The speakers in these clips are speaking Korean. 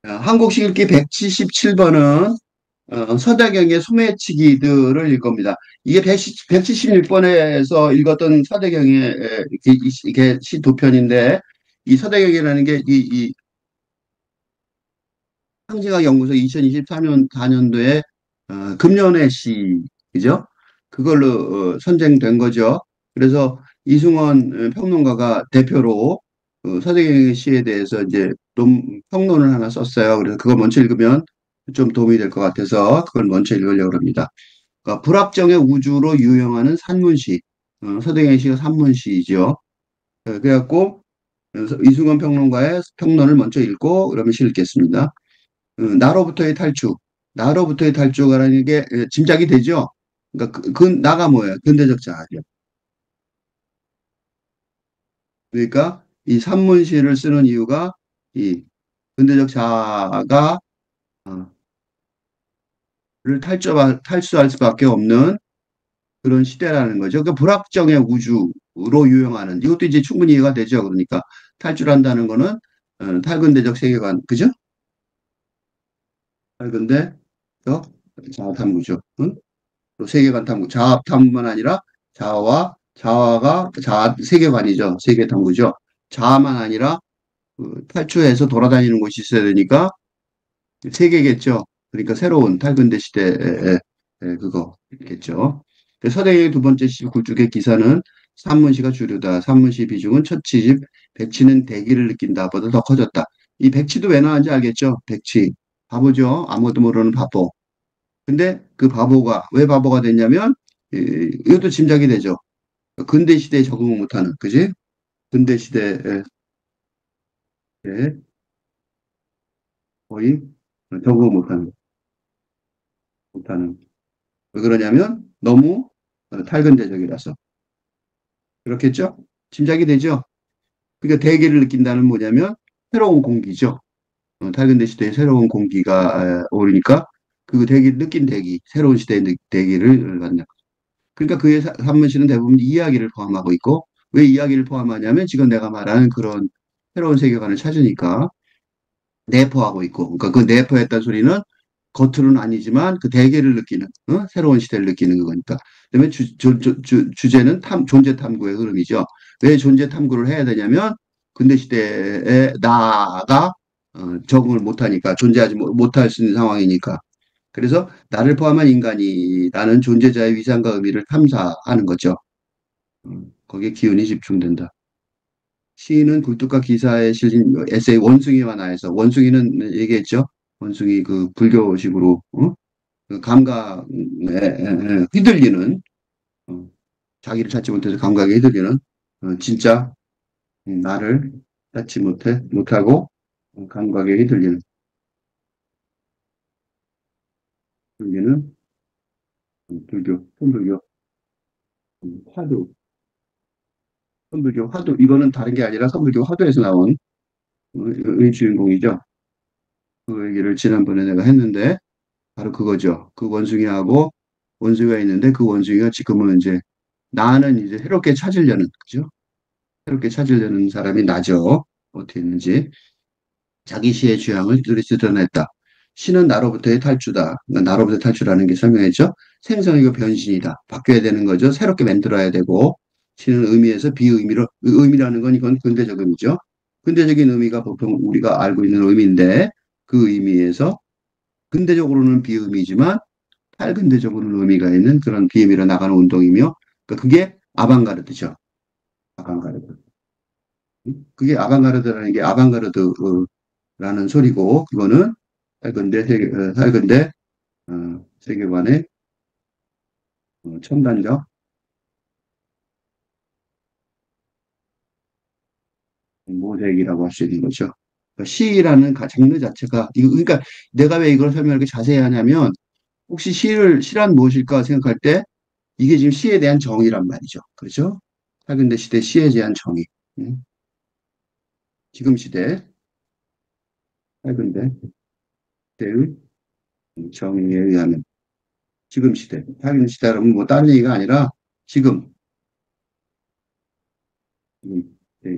한국식 읽기 177번은 서대경의 소매치기들을 읽겁니다. 이게 176번에서 읽었던 서대경의 이게 시 두 편인데 이 서대경이라는 게 이 상징학 연구소 2024년 4년도에 금년의 시 그죠? 그걸로 선정된 거죠. 그래서 이승원 평론가가 대표로 서대경의 시에 대해서 이제 평론을 하나 썼어요. 그래서 그걸 먼저 읽으면 좀 도움이 될 것 같아서 그걸 먼저 읽으려고 합니다. 그러니까 불합정의 우주로 유영하는 산문시, 서대경의 시가 산문시이죠. 그래갖고 이승원 평론가의 평론을 먼저 읽고 그러면 시 읽겠습니다. 나로부터의 탈주. 나로부터의 탈주가라는 게 짐작이 되죠? 그러니까 나가 뭐예요? 근대적 자아죠. 그러니까 이 산문시를 쓰는 이유가 이 근대적 자아가 어, 를 탈주할 수밖에 없는 그런 시대라는 거죠. 그 불확정의 우주로 유형하는 이것도 이제 충분히 이해가 되죠. 그러니까 탈출한다는 거는 탈근대적 세계관, 그죠? 탈근대적 자아 탐구죠. 응? 또 세계관 탐구, 자아 탐구만 아니라 자아가 자아 세계관이죠. 세계 탐구죠. 자아만 아니라 탈출해서 돌아다니는 곳이 있어야 되니까 세계겠죠. 그러니까 새로운 탈근대 시대에 그거 있겠죠. 서대의 두 번째 시 굴뚝의 기사는 산문시가 주류다. 산문시 비중은 첫 시집 백치는 대기를 느낀다보다 더 커졌다. 이 백치도 왜 나왔는지 알겠죠? 백치. 바보죠. 아무것도 모르는 바보. 근데 그 바보가 왜 바보가 됐냐면 이것도 짐작이 되죠. 근대 시대에 적응을 못하는, 그지? 근대 시대에 거의 적응을 못하는. 왜 그러냐면 너무 탈근대적이라서. 그렇겠죠? 짐작이 되죠? 그러니까 대기를 느낀다는 뭐냐면 새로운 공기죠. 탈근대 시대에 새로운 공기가 오르니까 그 대기를 느낀 대기, 새로운 시대의 대기를 갖는. 그러니까 그의 산문시는 대부분 이야기를 포함하고 있고 왜 이야기를 포함하냐면 지금 내가 말하는 그런 새로운 세계관을 찾으니까 내포하고 있고 그러니까 그 내포했다는 소리는 겉으로는 아니지만 그 대개를 느끼는 새로운 시대를 느끼는 그거니까. 그다음에 주제는 존재 탐구의 흐름이죠. 왜 존재 탐구를 해야 되냐면 근대 시대에 나가 적응을 못하니까 존재하지 못할 수 있는 상황이니까. 그래서 나를 포함한 인간이라는 존재자의 위상과 의미를 탐사하는 거죠. 거기에 기운이 집중된다. 시인은 굴뚝과 기사에 실린 에세이 원숭이와 나에서 원숭이는 얘기했죠. 원숭이 그 불교식으로 그 감각에 휘둘리는 어, 자기를 찾지 못해서 감각에 휘둘리는 진짜 나를 찾지 못하고 감각에 휘둘리는 불교, 선불교, 화두, 선불교, 화두 이거는 다른 게 아니라 선불교 화두에서 나온 의 주인공이죠. 그 얘기를 지난번에 내가 했는데 바로 그거죠. 그 원숭이가 있는데 그 원숭이가 지금은 이제 나는 이제 새롭게 찾으려는 그죠? 새롭게 찾으려는 사람이 나죠. 어떻게 했는지. 자기 시의 취향을 두드리 드러냈다. 시는 나로부터의 탈주다. 그러니까 나로부터 탈주라는 게 설명했죠. 생성이고 변신이다. 바뀌어야 되는 거죠. 새롭게 만들어야 되고. 시는 의미에서 비의미로, 의미라는 건 이건 근대적 의미죠. 근대적인 의미가 보통 우리가 알고 있는 의미인데 그 의미에서 근대적으로는 비의미지만 탈근대적으로는 의미가 있는 그런 비의미로 나가는 운동이며 그러니까 그게 아방가르드죠. 아방가르드. 그게 아방가르드라는 게 아방가르드라는 소리고 그거는 세계관의 첨단적 모색이라고 할 수 있는 거죠. 그러니까 시라는 장르 자체가 이거 그러니까 내가 왜 이걸 설명을 이렇게 자세히 하냐면 혹시 시란 무엇일까 생각할 때 이게 지금 시에 대한 정의란 말이죠. 그렇죠? 근대 시대 시에 대한 정의. 음, 지금 시대 근대 시대의 정의에 의하면 지금 시대 근대 시대라면 뭐 다른 얘기가 아니라 지금 음, 네.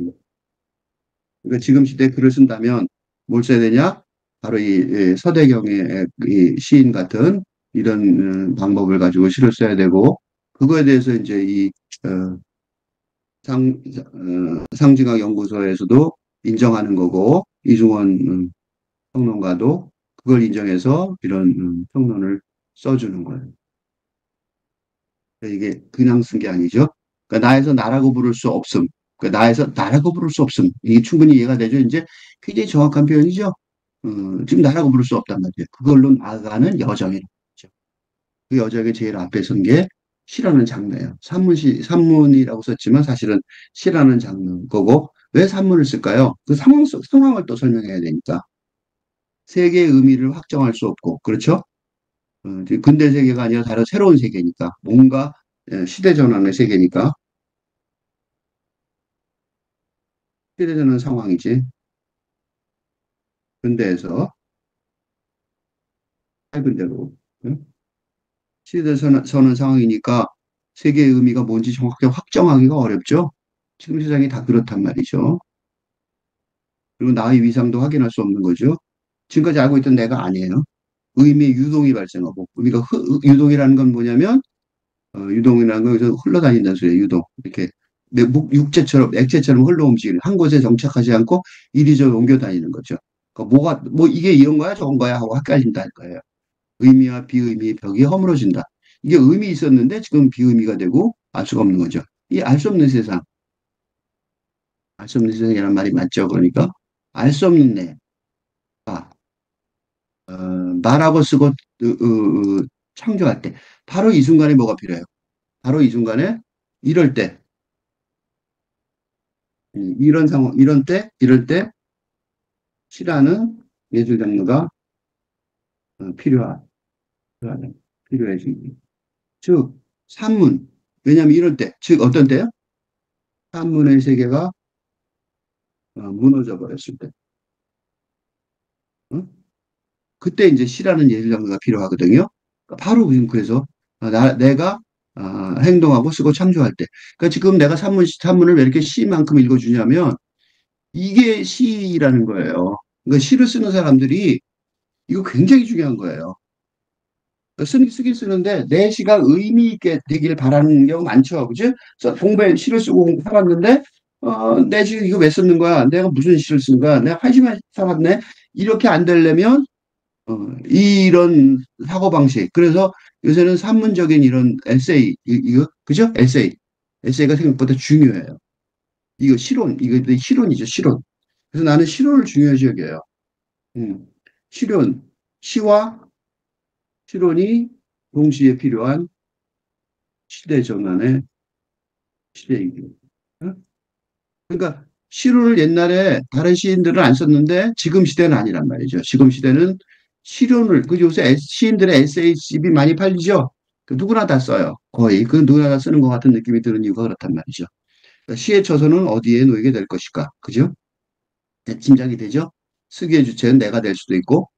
그러니까 지금 시대에 글을 쓴다면 뭘 써야 되냐? 바로 이 서대경의 이 시인 같은 이런 방법을 가지고 시를 써야 되고 그거에 대해서 이제 이 어, 상징학 연구소에서도 인정하는 거고 이중원 평론가도 그걸 인정해서 이런 평론을 써주는 거예요. 그러니까 이게 그냥 쓴 게 아니죠. 그러니까 나에서 나라고 부를 수 없음. 그러니까 나에서 나라고 부를 수 없음. 이게 충분히 이해가 되죠. 이제 굉장히 정확한 표현이죠. 지금 나라고 부를 수 없단 말이에요. 그걸로 나아가는 여정이죠. 그 여정의 제일 앞에 선 게 시라는 장르예요. 산문이라고 썼지만 사실은 시라는 장르 거고 왜 산문을 쓸까요? 그 상황을 또 설명해야 되니까 세계의 의미를 확정할 수 없고 그렇죠? 이제 근대 세계가 아니라 다른 새로운 세계니까 뭔가 시대 전환의 세계니까 시대 전환 상황이지. 근대에서 짧은 대로 시대 전환 상황이니까 세계의 의미가 뭔지 정확하게 확정하기가 어렵죠. 지금 세상이 다 그렇단 말이죠. 그리고 나의 위상도 확인할 수 없는 거죠. 지금까지 알고 있던 내가 아니에요. 의미의 유동이 발생하고 의미가 유동이라는 건 뭐냐면 유동이라는 건 여기서 흘러다닌다는 소리예요. 유동. 이렇게 육체처럼 액체처럼 흘러 움직이는 한 곳에 정착하지 않고 이리저리 옮겨 다니는 거죠. 그러니까 뭐가 뭐 이게 이런 거야 저건 거야 하고 헷갈린다는 거예요. 의미와 비의미의 벽이 허물어진다. 이게 의미 있었는데 지금 비의미가 되고 알 수가 없는 거죠. 이 알 수 없는 세상, 알 수 없는 세상이라는 말이 맞죠. 그러니까 알 수 없는 내가 나라고 쓰고 창조할 때 바로 이 순간에 뭐가 필요해요? 바로 이 순간에 이럴 때 이런 상황 이럴 때 시라는 예술 장르가 필요하 필요하다 필요해지. 즉 산문 왜냐하면 이럴 때 즉 어떤 때요? 산문의 세계가 무너져 버렸을 때 어? 그때 이제 시라는 예술 장르가 필요하거든요. 그러니까 바로 지금 그래서 내가 행동하고 쓰고 창조할 때. 그러니까 지금 내가 산문을 왜 이렇게 시만큼 읽어주냐면 이게 시라는 거예요. 그러니까 시를 쓰는 사람들이 이거 굉장히 중요한 거예요. 쓰긴 쓰는데 내 시가 의미 있게 되길 바라는 경우 많죠. 그지? 그래서 공부에 시를 쓰고 살았는데 내 시 이거 왜 썼는 거야? 내가 무슨 시를 쓴 거야? 내가 한시만 살았네? 이렇게 안 되려면 이런 사고방식. 그래서 요새는 산문적인 이런 에세이, 이거, 그죠? 에세이. 에세이가 생각보다 중요해요. 이거 실론이죠, 실론. 그래서 나는 실론을 중요시 여겨요. 음, 실론, 시와 실론이 동시에 필요한 시대 전환의 시대이기. 어? 그러니까 시론을 옛날에 다른 시인들은 안 썼는데 지금 시대는 아니란 말이죠. 지금 시대는 시론을 그 요새 시인들의 에세이집이 많이 팔리죠. 그 누구나 다 써요. 거의 그 누구나 다 쓰는 것 같은 느낌이 드는 이유가 그렇단 말이죠. 그러니까 시의 처소는 어디에 놓이게 될 것일까? 그죠? 짐작이 되죠? 쓰기의 주체는 내가 될 수도 있고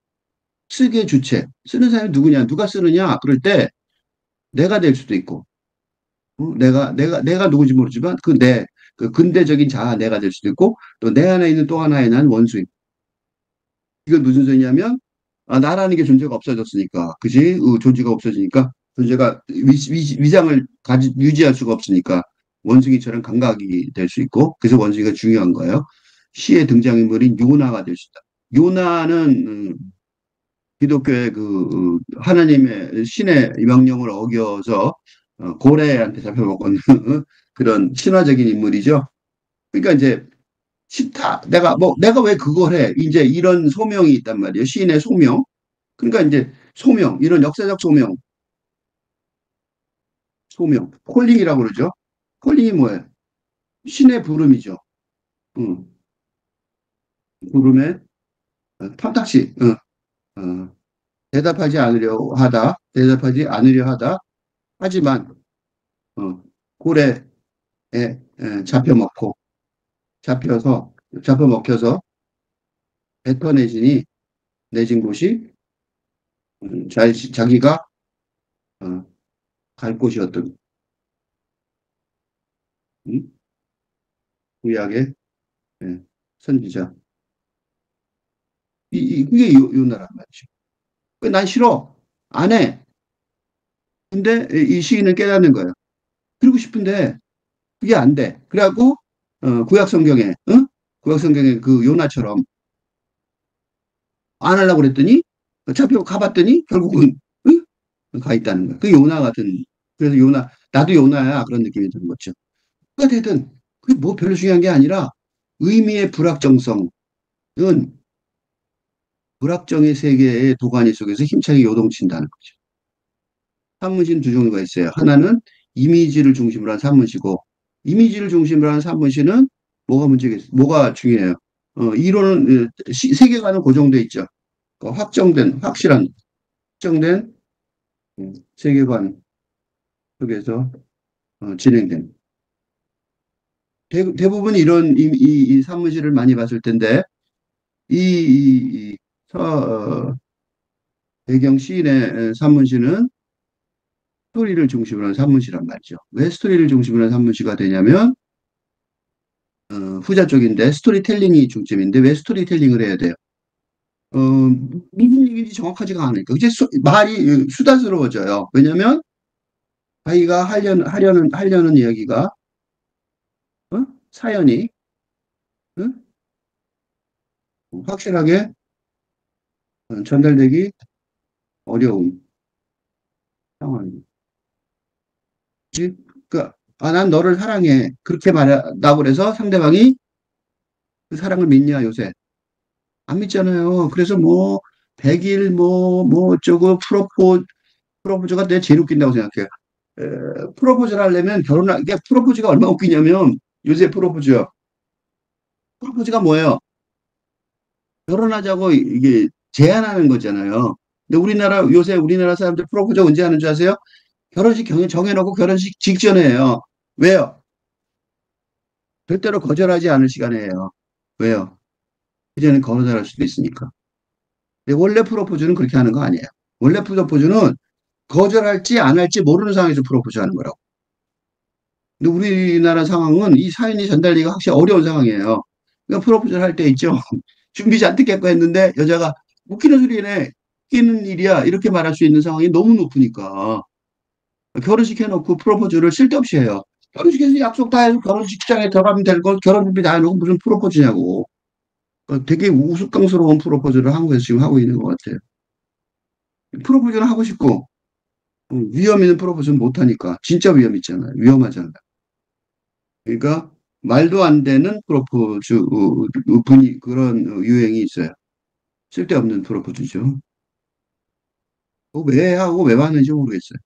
쓰기의 주체 쓰는 사람이 누구냐? 누가 쓰느냐? 그럴 때 내가 될 수도 있고 내가 누군지 모르지만 그 근대적인 자아 내가 될 수도 있고 또 내 안에 있는 또 하나의 난 원수인. 이건 무슨 소리냐면 나라는 게 존재가 없어졌으니까 그지? 존재가 없어지니까 존재가 위장을 유지할 수가 없으니까 원숭이처럼 감각이 될 수 있고 그래서 원숭이가 중요한 거예요. 시의 등장인물인 요나가 될 수 있다. 요나는 기독교의 그 하나님의 신의 명령을 어겨서 고래한테 잡혀먹은 그런 신화적인 인물이죠. 그러니까 이제 싫다. 내가 왜 그걸 해? 이제 이런 소명이 있단 말이에요. 시인의 소명. 그러니까 이제 소명, 이런 역사적 소명, 콜링이라고 그러죠. 콜링이 뭐예요? 신의 부름이죠. 응, 부름에 탐탁시, 대답하지 않으려 하다. 하지만 고래에 잡혀먹고 잡혀서 잡혀먹혀서 뱉어내지니 내진 곳이 자기가 어, 갈 곳이었던 음? 구약의 예, 선지자. 그게 요나란 말이죠. 난 싫어. 안 해. 근데 이 시인은 깨닫는 거예요. 그러고 싶은데 그게 안 돼. 그래갖고 구약 성경에 구약 성경에 그 요나처럼 안 하려고 그랬더니 잡혀 가봤더니 결국은 가 있다는 거예요. 그 요나 같은 그래서 요나 나도 요나야 그런 느낌이 드는 거죠. 뭐가 되든 그게 뭐 별로 중요한 게 아니라 의미의 불확정성은 불확정의 세계의 도가니 속에서 힘차게 요동친다는 거죠. 산문시는 두 종류가 있어요. 하나는 이미지를 중심으로 한 산문시고 이미지를 중심으로 한 산문시는 뭐가 중요해요? 이론은 세계관은 고정돼 있죠. 확정된 확실한 확정된 세계관 속에서 진행된 대부분 이런 이 산문시를 많이 봤을 텐데 이 배경 시인의 산문시는 스토리를 중심으로 한 산문시란 말이죠. 왜 스토리를 중심으로 한 산문시가 되냐면 후자 쪽인데 스토리텔링이 중점인데 왜 스토리텔링을 해야 돼요? 무슨 얘기인지 정확하지가 않으니까 이제 말이 수다스러워져요. 왜냐하면 자기가 하려는 이야기가 사연이 어? 확실하게 전달되기 어려운 상황. 그러니까 난 너를 사랑해 그렇게 말한다고 그래서 상대방이 그 사랑을 믿냐 요새 안 믿잖아요. 그래서 뭐 100일 뭐 어쩌고 프로포즈가 내가 제일 웃긴다고 생각해요. 프로포즈를 하려면 이게 프로포즈가 얼마나 웃기냐면 요새 프로포즈가 뭐예요? 결혼하자고 이게 제안하는 거잖아요. 근데 요새 우리나라 사람들 프로포즈 언제 하는 줄 아세요? 결혼식 정해놓고 결혼식 직전에 해요. 왜요? 절대로 거절하지 않을 시간에 해요. 왜요? 그전에 거절할 수도 있으니까. 근데 원래 프로포즈는 그렇게 하는 거 아니에요. 원래 프로포즈는 거절할지 안 할지 모르는 상황에서 프로포즈 하는 거라고. 근데 우리나라 상황은 이 사연이 전달되기가 확실히 어려운 상황이에요. 그러니까 프로포즈를 할 때 있죠. 준비 잔뜩 했고 했는데 여자가 웃기는 소리네. 웃기는 일이야. 이렇게 말할 수 있는 상황이 너무 높으니까. 결혼식 해놓고 프로포즈를 쓸데없이 해요. 결혼식에서 약속 다 해서 결혼식장에 들어가면 될 걸 결혼 준비 다 해놓고 무슨 프로포즈냐고. 그러니까 되게 우스꽝스러운 프로포즈를 한국에서 지금 하고 있는 것 같아요. 프로포즈는 하고 싶고 위험 있는 프로포즈는 못하니까 진짜 위험 있잖아요. 위험하잖아요. 그러니까 말도 안 되는 프로포즈 그런 유행이 있어요. 쓸데없는 프로포즈죠. 왜 하고 왜 하는지 모르겠어요.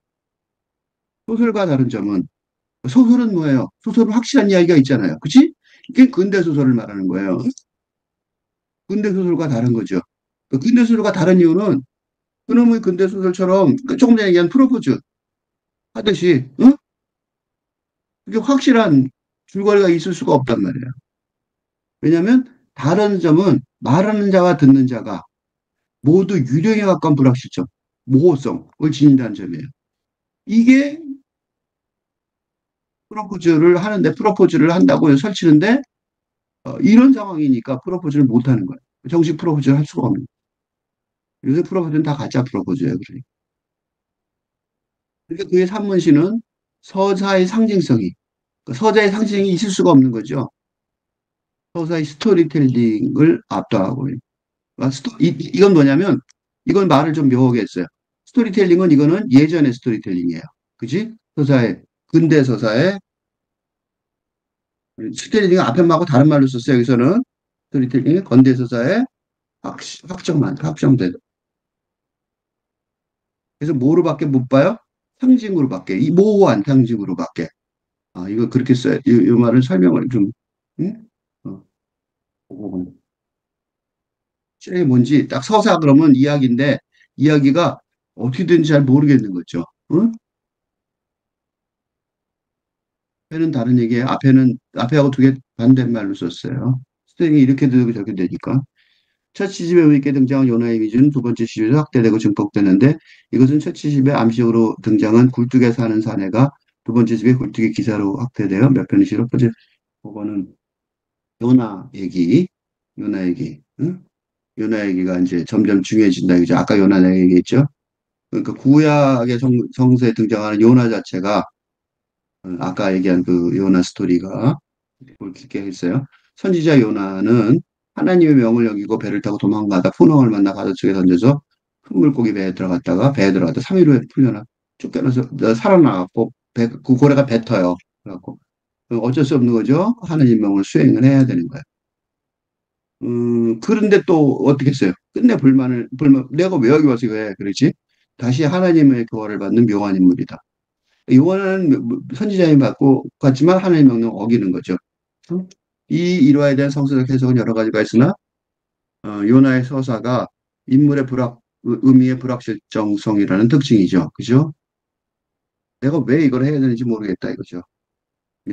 소설과 다른 점은 소설은 뭐예요? 소설은 확실한 이야기가 있잖아요. 그치? 이게 근대 소설을 말하는 거예요. 근대 소설과 다른 거죠. 그 근대 소설과 다른 이유는 그놈의 근대 소설처럼 조금 전에 얘기한 프로포즈 하듯이 그게 확실한 줄거리가 있을 수가 없단 말이에요. 왜냐하면 다른 점은 말하는 자와 듣는 자가 모두 유령에 가까운 불확실성, 모호성을 지닌다는 점이에요. 이게 프로포즈를 한다고 설치는데 이런 상황이니까 프로포즈를 못 하는 거예요. 정식 프로포즈를 할 수가 없는 거예요. 요새 프로포즈는 다 가짜 프로포즈예요. 그러니까 그의 산문시는 서사의 상징성이 서사의 상징이 있을 수가 없는 거죠. 서사의 스토리텔링을 압도하고 이건 뭐냐면 이건 말을 좀 묘하게 했어요. 스토리텔링은 이거는 예전의 스토리텔링이에요. 그지? 근대 서사의 스토리텔링 앞에 말고 다른 말로 썼어요. 여기서는 스토리텔링이 건대 서사의 확정된. 그래서 뭐로밖에 못 봐요? 상징으로밖에. 이 모호한 상징으로밖에. 이거 그렇게 써요. 이 말을 설명을 좀, 응? 어, 보고 이게 뭔지 딱 서사 그러면 이야기인데 이야기가 어떻게 되는지 잘 모르겠는 거죠. 응? 앞에는 다른 얘기예요. 앞에하고 두 개 반대말로 썼어요. 스토링이 이렇게 되고 저렇게 되니까. 첫 시집에 의있게 등장한 요나의 이미지는 두 번째 시집에서 확대되고 증폭되는데 이것은 첫 시집에 암시적으로 등장한 굴뚝에 사는 사내가 두 번째 집에 굴뚝의 기사로 확대되어 몇 편이 실어 퍼져. 그거는 요나 얘기, 응? 요나 얘기가 이제 점점 중요해진다. 이제 아까 요나 얘기했죠. 그러니까 구약의 성서에 등장하는 요나 자체가 아까 얘기한 그 요나 스토리가 그걸 깊게 했어요. 선지자 요나는 하나님의 명을 여기고 배를 타고 도망가다 포로를 만나 바닷속에 던져서 큰 물고기 배에 들어갔다가 3일 후에 풀려나 쫓겨나서 살아나갖고 그 고래가 뱉어요. 그래갖고 어쩔 수 없는 거죠. 하나님 명을 수행을 해야 되는 거예요. 그런데 또 어떻게 했어요? 끝내 불만, 내가 왜 여기 와서 왜 그러지? 다시 하나님의 교화를 받는 묘한 인물이다. 요한은 선지자인 받고 같지만 하나님의 명령 어기는 거죠. 이 일화에 대한 성서적 해석은 여러 가지가 있으나 요나의 서사가 인물의 의미의 불확실성이라는 특징이죠. 그죠? 내가 왜 이걸 해야 되는지 모르겠다 이거죠.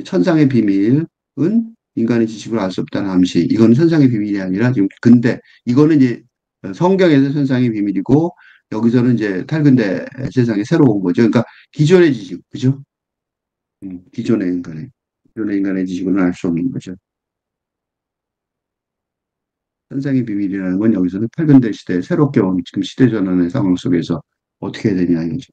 천상의 비밀은 인간의 지식으로 알 수 없다는 암시. 이거는 천상의 비밀이 아니라 지금 근데 이거는 이제 성경에서 천상의 비밀이고 여기서는 이제 탈근대 세상에 새로 온 거죠. 그러니까 기존의 지식, 그죠? 기존의 인간의 지식으로는 알 수 없는 거죠. 천상의 비밀이라는 건 여기서는 탈근대 시대, 새롭게 온 지금 시대 전환의 상황 속에서 어떻게 해야 되냐 이거죠.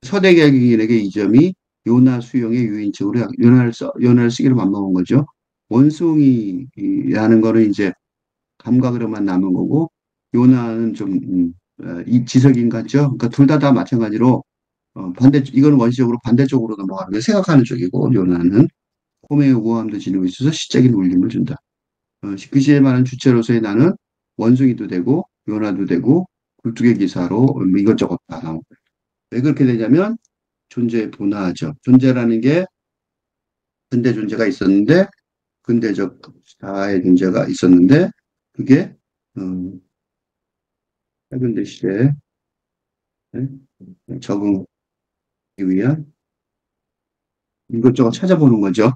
서대개인에게 이 점이 요나 수용의 유인책으로 요나를 쓰기로 맘먹은 거죠. 원숭이라는 거는 이제 감각으로만 남은 거고 요나는 좀 이 지석인 같죠. 그러니까 둘 다 마찬가지로 이거는 원시적으로 반대쪽으로 넘어가는 게 생각하는 쪽이고 요나는 hom의 우아함도 지니고 있어서 시적인 울림을 준다. 그 시에 말하는 주체로서의 나는 원숭이도 되고 요나도 되고 굴뚝의 기사로 뭐 이것저것 다 나오고 왜 그렇게 되냐면 존재의 분화죠. 존재라는 게 근대 존재가 있었는데 근대적 자아의 존재가 있었는데 그게 음, 현대 시대에 적응하기 위한 이것저것 찾아보는 거죠.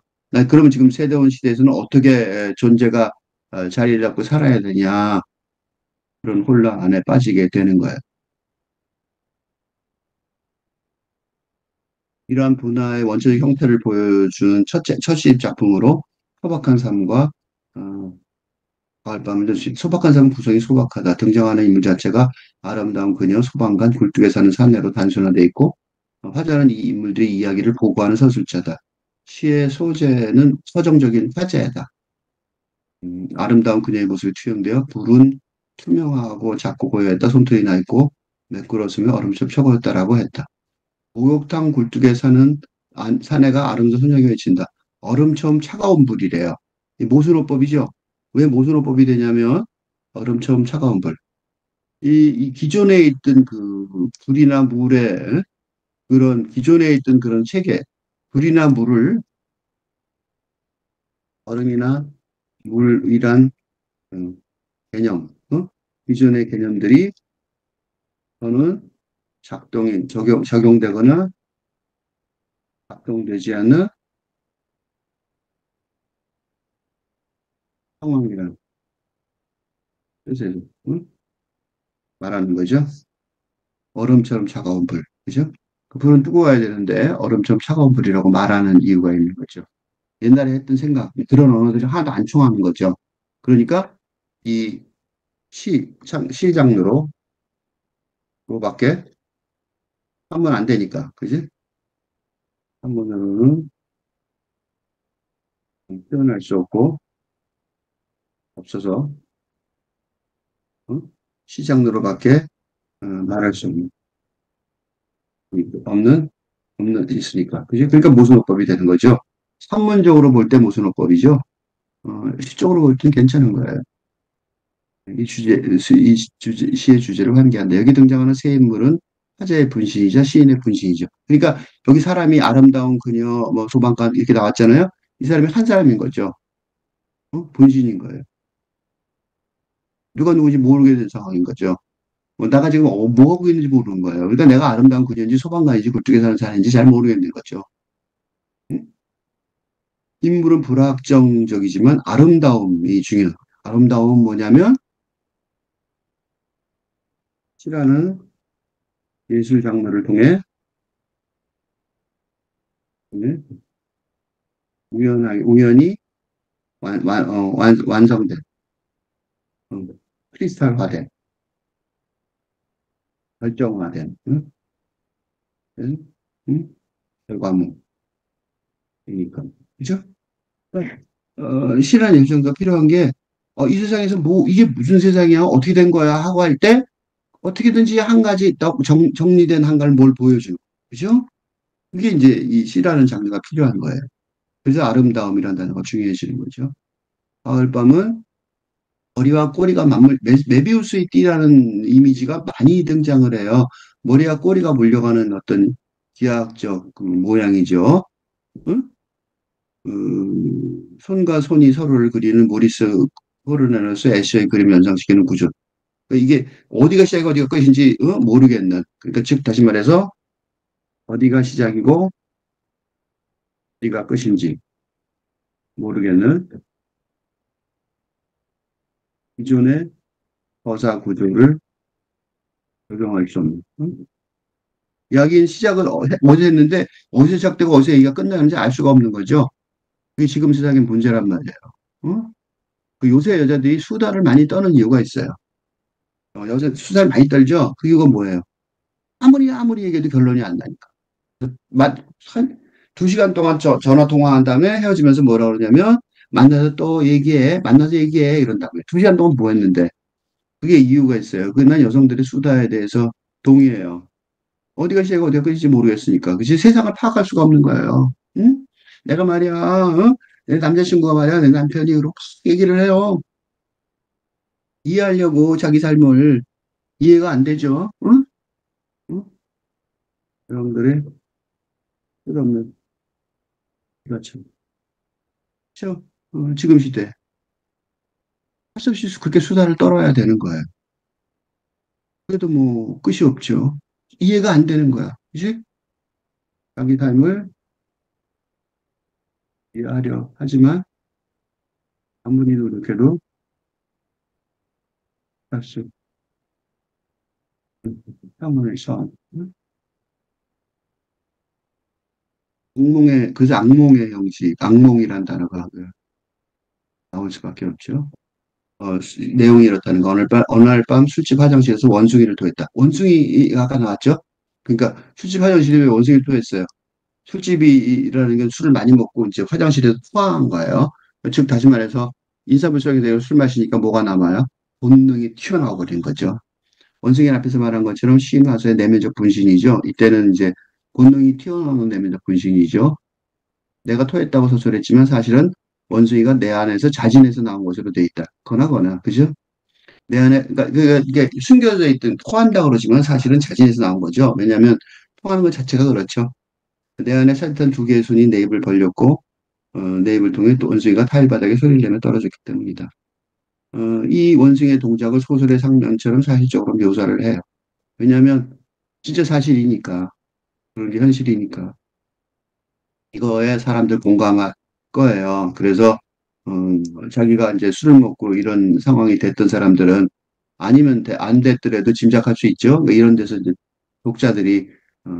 그러면 지금 세대원 시대에서는 어떻게 존재가 자리를 잡고 살아야 되냐 그런 혼란 안에 빠지게 되는 거예요. 이러한 분화의 원초적 형태를 보여준 첫 시집 작품으로 소박한 삶과 어, 가을밤을 들수 소박한 삶은 구성이 소박하다. 등장하는 인물 자체가 아름다운 그녀, 소방관, 굴뚝에 사는 사내로 단순화되어 있고 화자는 이 인물들의 이야기를 보고하는 서술자다. 시의 소재는 서정적인 화제다. 아름다운 그녀의 모습이 투영되어 불은 투명하고 작고 고요했다. 손톱이 나 있고 매끄러웠으며 얼음처럼 펴보였다라고 했다. 목욕탕 굴뚝에 사는 사내가 아름다운 소녀에게 외친다. 얼음처럼 차가운 불이래요. 이 모순어법이죠. 왜 모순어법이 되냐면 얼음처럼 차가운 불. 이 기존에 있던 그 불이나 물의 그런 기존에 있던 그런 체계, 불이나 물을 얼음이나 물이란 음, 개념, 기존의 개념들이 저는 적용되거나 작동되지 않는 상황이라는 뜻에서 말하는 거죠. 얼음처럼 차가운 불, 그죠? 그 불은 뜨거워야 되는데 얼음처럼 차가운 불이라고 말하는 이유가 있는 거죠. 옛날에 했던 생각, 그런 언어들이 하나도 안 통하는 거죠. 그러니까 이 시 장르로 그거밖에 하면 안 되니까, 그지? 한문으로는 표현할 수 없어서 어? 시 장르로밖에 말할 수 없는 있으니까, 그지? 그러니까 모순어법이 되는 거죠. 산문적으로 볼 때 모순어법이죠. 시적으로 볼 때는 괜찮은 거예요. 시의 주제를 환기한다. 여기 등장하는 세 인물은 화자의 분신이자 시인의 분신이죠. 그러니까 여기 사람이 아름다운 그녀, 뭐 소방관 이렇게 나왔잖아요. 이 사람이 한 사람인 거죠. 분신인 거예요. 누가 누군지 모르게 된 상황인 거죠. 내가 지금 뭐 하고 있는지 모르는 거예요. 그러니까 내가 아름다운 그녀인지 소방관인지 굴뚝에 사는 사람인지 잘 모르겠는 거죠. 응? 인물은 불확정적이지만 아름다움이 중요해요. 아름다움은 뭐냐면 시라는 예술 장르를 통해 우연히 완성된. 크리스탈화된, 결정화된, 응? 응? 응? 결과물이니까. 그죠? 실현 일정도 필요한 게, 이 세상에서 뭐, 이게 무슨 세상이야? 어떻게 된 거야? 하고 할 때, 어떻게든지 한 가지 정리된 한가를 뭘 보여주고. 그죠? 그게 이제 이 시라는 장르가 필요한 거예요. 그래서 아름다움이라는 단어가 중요해지는 거죠. 가을밤은 머리와 꼬리가 메비우스의 띠라는 이미지가 많이 등장을 해요. 머리와 꼬리가 몰려가는 어떤 기하학적 그 모양이죠. 응? 손과 손이 서로를 그리는 모리스 호르네너스 애쉬의 그림 연상시키는 구조. 그러니까 이게 어디가 시작이고 어디가 끝인지 모르겠는. 그러니까 즉 다시 말해서 어디가 시작이고 어디가 끝인지 모르겠는 기존의 거사 구조를 적용할 수 없는. 이야기는 시작은 어제 했는데 어디서 시작되고 어디서 얘기가 끝나는지 알 수가 없는 거죠. 그게 지금 세상의 문제란 말이에요. 어? 그 요새 여자들이 수다를 많이 떠는 이유가 있어요. 여자 수다를 많이 떨죠. 그 이유가 뭐예요? 아무리 얘기해도 결론이 안 나니까. 마- 한 2시간 동안 전화 통화한 다음에 헤어지면서 뭐라 그러냐면 만나서 또 얘기해. 만나서 얘기해. 이런다고요. 2시간 동안 뭐 했는데. 그게 이유가 있어요. 난 여성들의 수다에 대해서 동의해요. 어디가 시작이 어디가 끝인지 모르겠으니까. 그치? 세상을 파악할 수가 없는 거예요. 응? 내가 말이야, 내 남자친구가 말이야, 내 남편이 그렇게 얘기를 해요. 이해하려고 자기 삶을 이해가 안 되죠. 응? 응? 여러분들의 끝없는, 그렇죠. 그렇죠? 지금 시대. 할 수 없이 그렇게 수다를 떨어야 되는 거예요. 그래도 뭐, 끝이 없죠. 이해가 안 되는 거야. 그지? 자기 삶을 이해하려 하지만 아무리 노력해도 할 수, 평온을 선. 응? 그래서 악몽의 형식, 악몽이란 단어가 나올 수밖에 없죠. 내용이 이렇다는 거. 어느 날 밤 술집 화장실에서 원숭이를 토했다. 원숭이가 아까 나왔죠? 그러니까 술집 화장실에 왜 원숭이를 토했어요? 술집이라는 건 술을 많이 먹고 이제 화장실에서 토한 거예요. 즉, 다시 말해서 인사불성이 되어 술 마시니까 뭐가 남아요? 본능이 튀어나와 버린 거죠. 원숭이 앞에서 말한 것처럼 시인 화서의 내면적 분신이죠. 이때는 이제 본능이 튀어나오는 내면적 분신이죠. 내가 토했다고 서술했지만 사실은 원숭이가 내 안에서 자진해서 나온 것으로 돼 있다. 거나, 그죠? 내 안에, 그러니까 이게 숨겨져 있던 토한다 그러지만 사실은 자진해서 나온 거죠. 왜냐하면 토하는 것 자체가 그렇죠. 내 안에 살던 2개의 손이 내 입을 벌렸고, 내 입을 통해 또 원숭이가 타일 바닥에 소리를 내며 떨어졌기 때문이다. 이 원숭이의 동작을 소설의 장면처럼 사실적으로 묘사를 해요. 왜냐하면 진짜 사실이니까, 그런 게 현실이니까. 이거에 사람들 공감할 거예요. 그래서 자기가 이제 술을 먹고 이런 상황이 됐던 사람들은 아니면 안 됐더라도 짐작할 수 있죠. 뭐 이런 데서 이제 독자들이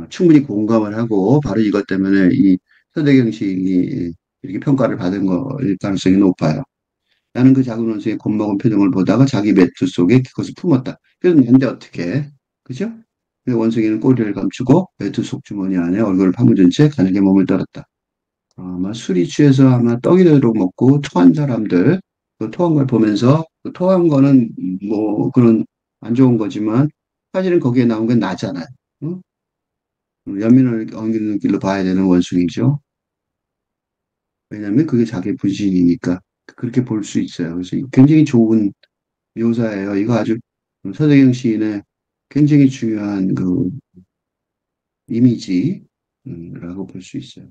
충분히 공감을 하고 바로 이것 때문에 이 서대경식이 이렇게 평가를 받은 거일 가능성이 높아요. 나는 그 작은 원숭이의 겁먹은 표정을 보다가 자기 매트 속에 그것을 품었다. 그래서 근데 어떻게, 그죠? 그 원숭이는 꼬리를 감추고 매트 속 주머니 안에 얼굴을 파묻은 채 가늘게 몸을 떨었다. 아마 술이 취해서 아마 떡이라도 먹고 토한 사람들, 그 토한 걸 보면서 그 토한 거는 뭐 그런 안 좋은 거지만 사실은 거기에 나온 건 나잖아요. 응? 연민을 엉기는 길로 봐야 되는 원숭이죠. 왜냐하면 그게 자기 분신이니까 그렇게 볼 수 있어요. 그래서 굉장히 좋은 묘사예요. 이거 아주 서대경 시인의 굉장히 중요한 그 이미지라고 볼 수 있어요.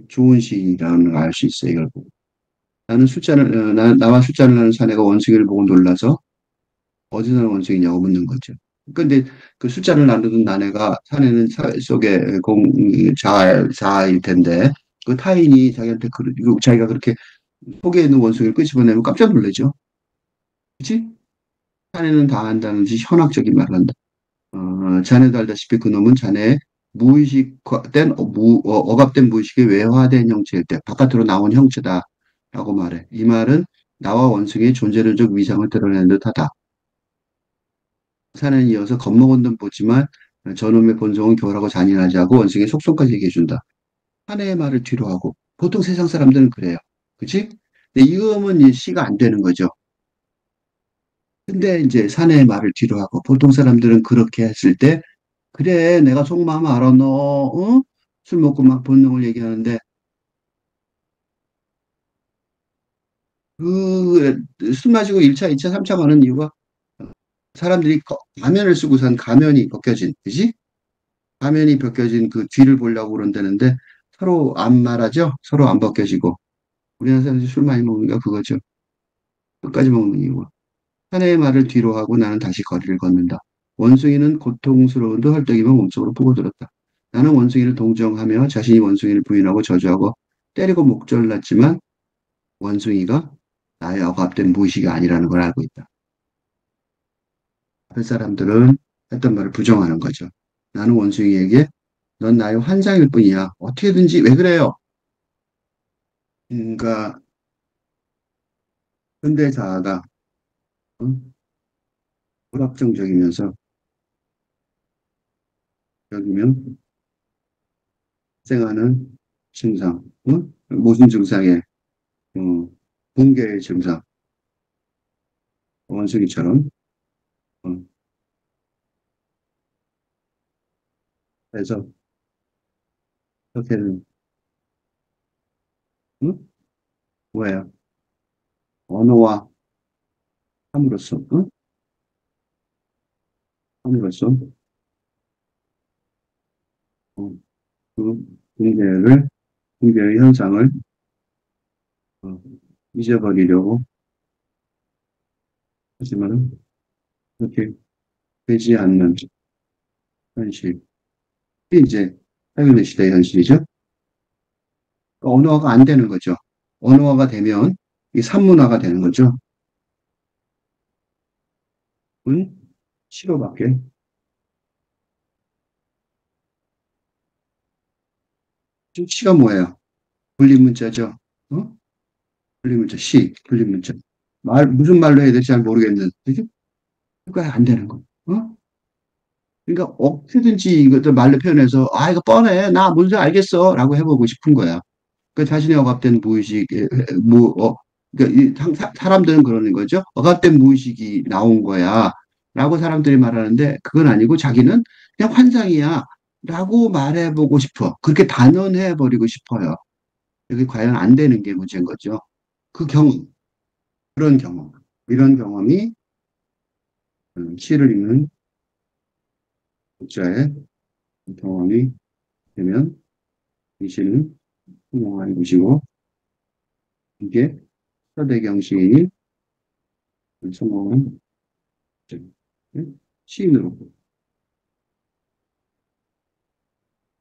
좋은 시인이라는 걸 알 수 있어요. 이걸 보고. 나와 숫자를 나는 사내가 원숭이를 보고 놀라서 어디서 나는 원숭이냐고 묻는 거죠. 근데 그 숫자를 나누던 사내는 사회 속에 자아일 텐데 그 타인이 자기한테 자기가 그렇게 속에 있는 원숭이를 끄집어내면 깜짝 놀라죠. 그치? 사내는 다 안다는 듯이 현학적인 말을 한다. 자네도 알다시피 그놈은 자네의 무의식된, 억압된 무의식의 외화된 형체일 때, 바깥으로 나온 형체다라고 말해. 이 말은 나와 원숭이의 존재론적 위상을 드러내는 듯하다. 사내는 이어서 겁먹은 듯 보지만 저놈의 본성은 교활하고 잔인하지 하고 원숭이의 속성까지 얘기해준다. 사내의 말을 뒤로 하고 보통 세상 사람들은 그래요. 그치? 근데 이음은 이 시가 안 되는 거죠. 근데 이제 사내의 말을 뒤로 하고 보통 사람들은 그렇게 했을 때 그래 내가 속마음 알아 너 어? 술 먹고 막 본능을 얘기하는데 그 술 마시고 1차, 2차, 3차 가는 이유가 사람들이 가면을 쓰고 산 가면이 벗겨진 그지? 가면이 벗겨진 그 뒤를 보려고 그런다는데 서로 안 말하죠? 서로 안 벗겨지고 우리나라 사람들이 술 많이 먹는 게 그거죠. 끝까지 먹는 이유가. 사내의 말을 뒤로 하고 나는 다시 거리를 걷는다. 원숭이는 고통스러운도 헐떡이며 몸속으로 pu고들었다. 나는 원숭이를 동정하며 자신이 원숭이를 부인하고 저주하고 때리고 목졸랐지만 원숭이가 나의 억압된 무의식이 아니라는 걸 알고 있다. 앞에 사람들은 했던 말을 부정하는 거죠. 나는 원숭이에게 넌 나의 환상일 뿐이야. 어떻게든지 왜 그래요? 그러니까 현대 자아가 응? 불합정적이면서 여기면 발생하는 증상, 응? 모든 증상에 어, 붕괴의 증상, 원숭이처럼 어, 그래서 그렇게는 응? 뭐예요? 언어와 함으로써 응? 함으로써 어, 그 붕괴의 현상을 어, 잊어버리려고 하지만 그렇게 되지 않는 현실. 이게 이제 최근의 시대의 현실이죠. 그러니까 언어화가 안 되는 거죠. 언어화가 되면 이 산문화가 되는 거죠. 은 시로밖에. 지금 시가 뭐예요? 분리문자죠. 어? 분리문자, 시, 분리문자. 무슨 말로 해야 될지 잘 모르겠는. 그죠? 그러니까 안 되는 거. 어? 그러니까 어떻게든지 이것들 말로 표현해서, 아, 이거 뻔해. 나 뭔지 알겠어. 라고 해보고 싶은 거야. 그 자신의 억압된 무의식, 그러니까 사람들은 그러는 거죠. 억압된 무의식이 나온 거야. 라고 사람들이 말하는데, 그건 아니고 자기는 그냥 환상이야. 라고 말해보고 싶어. 그렇게 단언해버리고 싶어요. 그게 과연 안 되는 게 문제인 거죠. 그 경험, 그런 경험, 이런 경험이 시를 읽는 독자의 경험이 되면 이 시는 성공하는 것이고, 이게 서대경 시인이 성공한 시인으로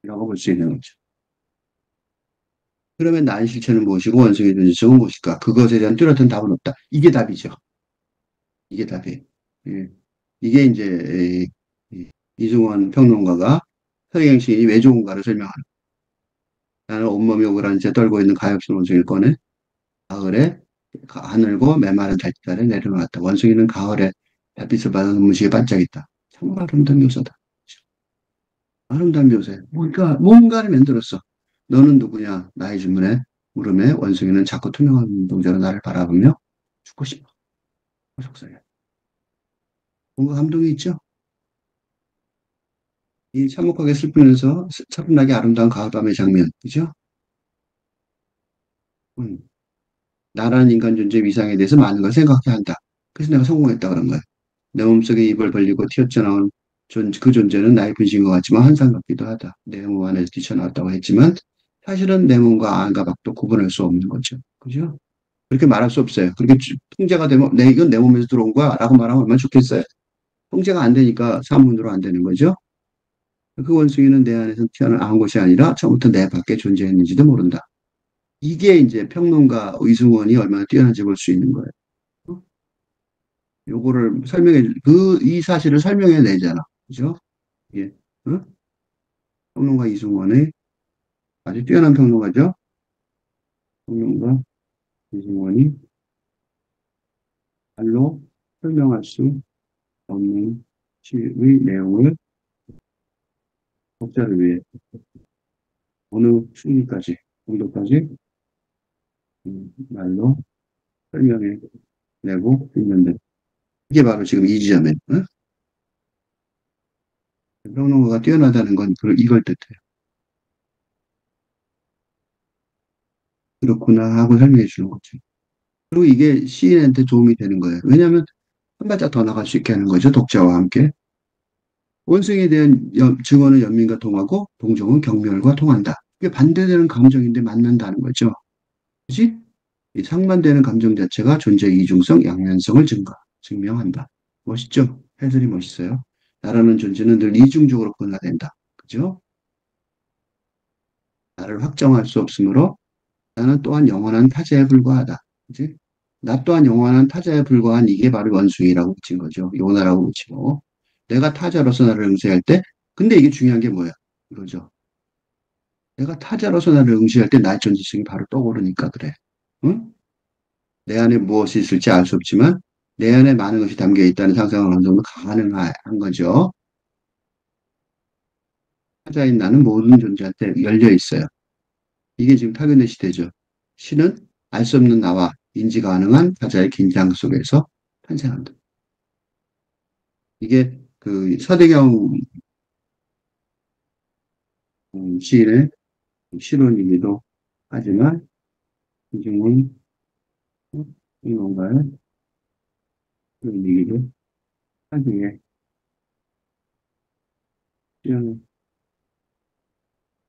라고 볼 수 있는 거죠. 그러면 나의 실체는 무엇이고 원숭이의 존재성은 무엇일까? 그것에 대한 뚜렷한 답은 없다. 이게 답이죠. 이게 답이에요. 예. 이게 이제 이승원 평론가가 서대경 시인이 왜 좋은가를 설명하는. 나는 온몸이 억울한 채 떨고 있는 가엾은 원숭이를 꺼내 가을에 하늘고 메마른 달빛 아래 내려놓았다. 원숭이는 가을에 달빛을 받아 눈부시게 반짝했다. 정말 아름다운 묘사다. 아름다운 묘사야. 뭔가를 만들었어. 너는 누구냐? 나의 질문에 물음에 원숭이는 자꾸 투명한 눈동자로 나를 바라보며 죽고 싶어. 속삭여. 뭔가 감동이 있죠? 이 참혹하게 슬프면서 차분하게 아름다운 가을밤의 장면, 그죠? 음, 나라는 인간 존재 위상에 대해서 많은 걸 생각해야 한다. 그래서 내가 성공했다 그런 거야. 내 몸속에 입을 벌리고 튀어나온 그 존재는 나의 분신인 것 같지만 환상 같기도 하다. 내 몸 안에서 뛰쳐나왔다고 했지만 사실은 내 몸과 안과 밖도 구분할 수 없는 거죠. 그죠? 그렇게 말할 수 없어요. 그렇게 통제가 되면 이건 내 몸에서 들어온 거야 라고 말하면 얼마나 좋겠어요. 통제가 안 되니까 사문으로 안 되는 거죠. 그 원숭이는 내 안에서 튀어나온 것이 아니라 처음부터 내 밖에 존재했는지도 모른다. 이게 이제 평론가 이승원이 얼마나 뛰어난지 볼 수 있는 거예요. 요거를 이 사실을 설명해 내잖아. 그죠? 예. 어? 평론가 이승원의 아주 뛰어난 평론가죠. 평론가 이승원이, 말로 설명할 수 없는 시의 내용을 독자를 위해 어느 순위까지, 정도까지 말로 설명해 내고 있는데 이게 바로 지금 이 지점에 평론가가 뛰어나다는 건 이걸 뜻해요. 그렇구나 하고 설명해 주는 거죠. 그리고 이게 시인한테 도움이 되는 거예요. 왜냐하면 한 발짝 더 나갈 수 있게 하는 거죠. 독자와 함께. 원숭이에 대한 증언은 연민과 통하고 동정은 경멸과 통한다. 이게 반대되는 감정인데 만난다는 거죠. 그지? 이 상반되는 감정 자체가 존재의 이중성, 양면성을 증명한다. 멋있죠? 해설이 멋있어요. 나라는 존재는 늘 이중적으로 변화된다. 그죠? 나를 확정할 수 없으므로 나는 또한 영원한 타자에 불과하다. 그지? 나 또한 영원한 타자에 불과한 이게 바로 원숭이라고 붙인 거죠. 요나라고 붙이고. 내가 타자로서 나를 응시할 때, 근데 이게 중요한 게 뭐야? 이거죠. 내가 타자로서 나를 응시할 때 나의 존재성이 바로 떠오르니까 그래. 응? 내 안에 무엇이 있을지 알 수 없지만 내 안에 많은 것이 담겨 있다는 상상을 어느 정도 가능한 거죠. 타자인 나는 모든 존재한테 열려 있어요. 이게 지금 타견의 시대죠. 신은 알 수 없는 나와 인지 가능한 타자의 긴장 속에서 탄생한다. 이게 그 서대경 시인의 실론이기도 하지만 이중은 뭔가를 그런 얘기를 하기에 뛰어난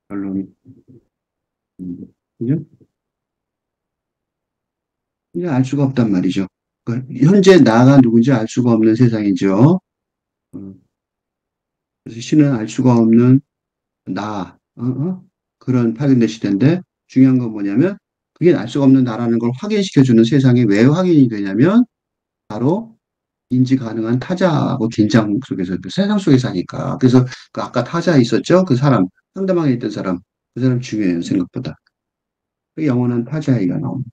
결론이 그죠? 이제 알 수가 없단 말이죠. 그러니까 현재 나가 누군지 알 수가 없는 세상이죠. 어, 그래서 신은 알 수가 없는 나, 그런 파견된 시대인데 중요한 건 뭐냐면 그게 알 수가 없는 나라는 걸 확인시켜주는 세상이 왜 확인이 되냐면 바로 인지 가능한 타자하고 긴장 속에서 그 세상 속에 사니까. 그래서 그 아까 타자 있었죠? 그 사람, 상대방에 있던 사람, 그 사람 중요해요, 생각보다. 그 영원한 타자이가 나옵니다.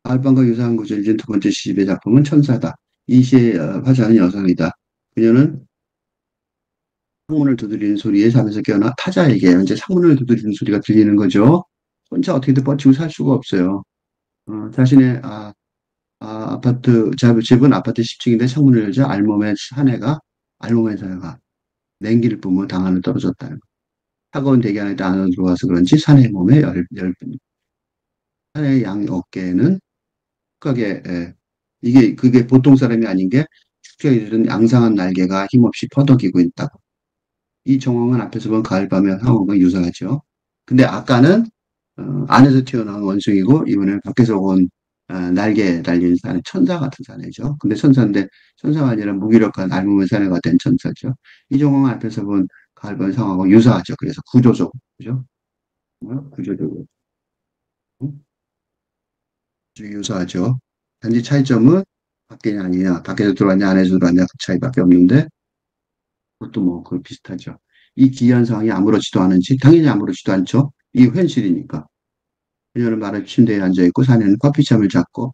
가을밤과 유사한 구절 이제 두 번째 시집의 작품은 천사다. 이 시의 화자는 여성이다. 그녀는 창문을 두드리는 소리에 잠에서 깨어나 타자에게 이제 창문을 두드리는 소리가 들리는 거죠. 혼자 어떻게든 버티고 살 수가 없어요. 자신의 아파트 집은 아파트 10층인데 창문을 열자 알몸의 사내가 냉기를 뿜어 당 안으로 떨어졌다는 거. 차가운 대기 안에 안으로 들어와서 그런지 사내의 몸에 사내의 양 어깨에는 크게 이게 그게 보통 사람이 아닌 게 축제에 이르는 양상한 날개가 힘없이 퍼덕이고 있다고. 이 정황은 앞에서 본 가을밤의 상황과 유사하죠. 근데 아까는 안에서 튀어나온 원숭이고 이번에는 밖에서 온 날개 달린 사내, 천사 같은 사내죠. 근데 천사인데 천사가 아니라 무기력한 알몸의 사내가 된 천사죠. 이 정황은 앞에서 본 가을밤의 상황과 유사하죠. 그래서 구조적으로, 그죠? 구조적으로 유사하죠. 단지 차이점은 밖이냐 아니냐, 밖에서 들어왔냐 안에서 들어왔냐 그 차이밖에 없는데 그것도 뭐 그 비슷하죠. 이 기이한 상황이 아무렇지도 않은지 당연히 아무렇지도 않죠. 이 현실이니까. 그녀는 말을 침대에 앉아있고 사내는 커피잔을 잡고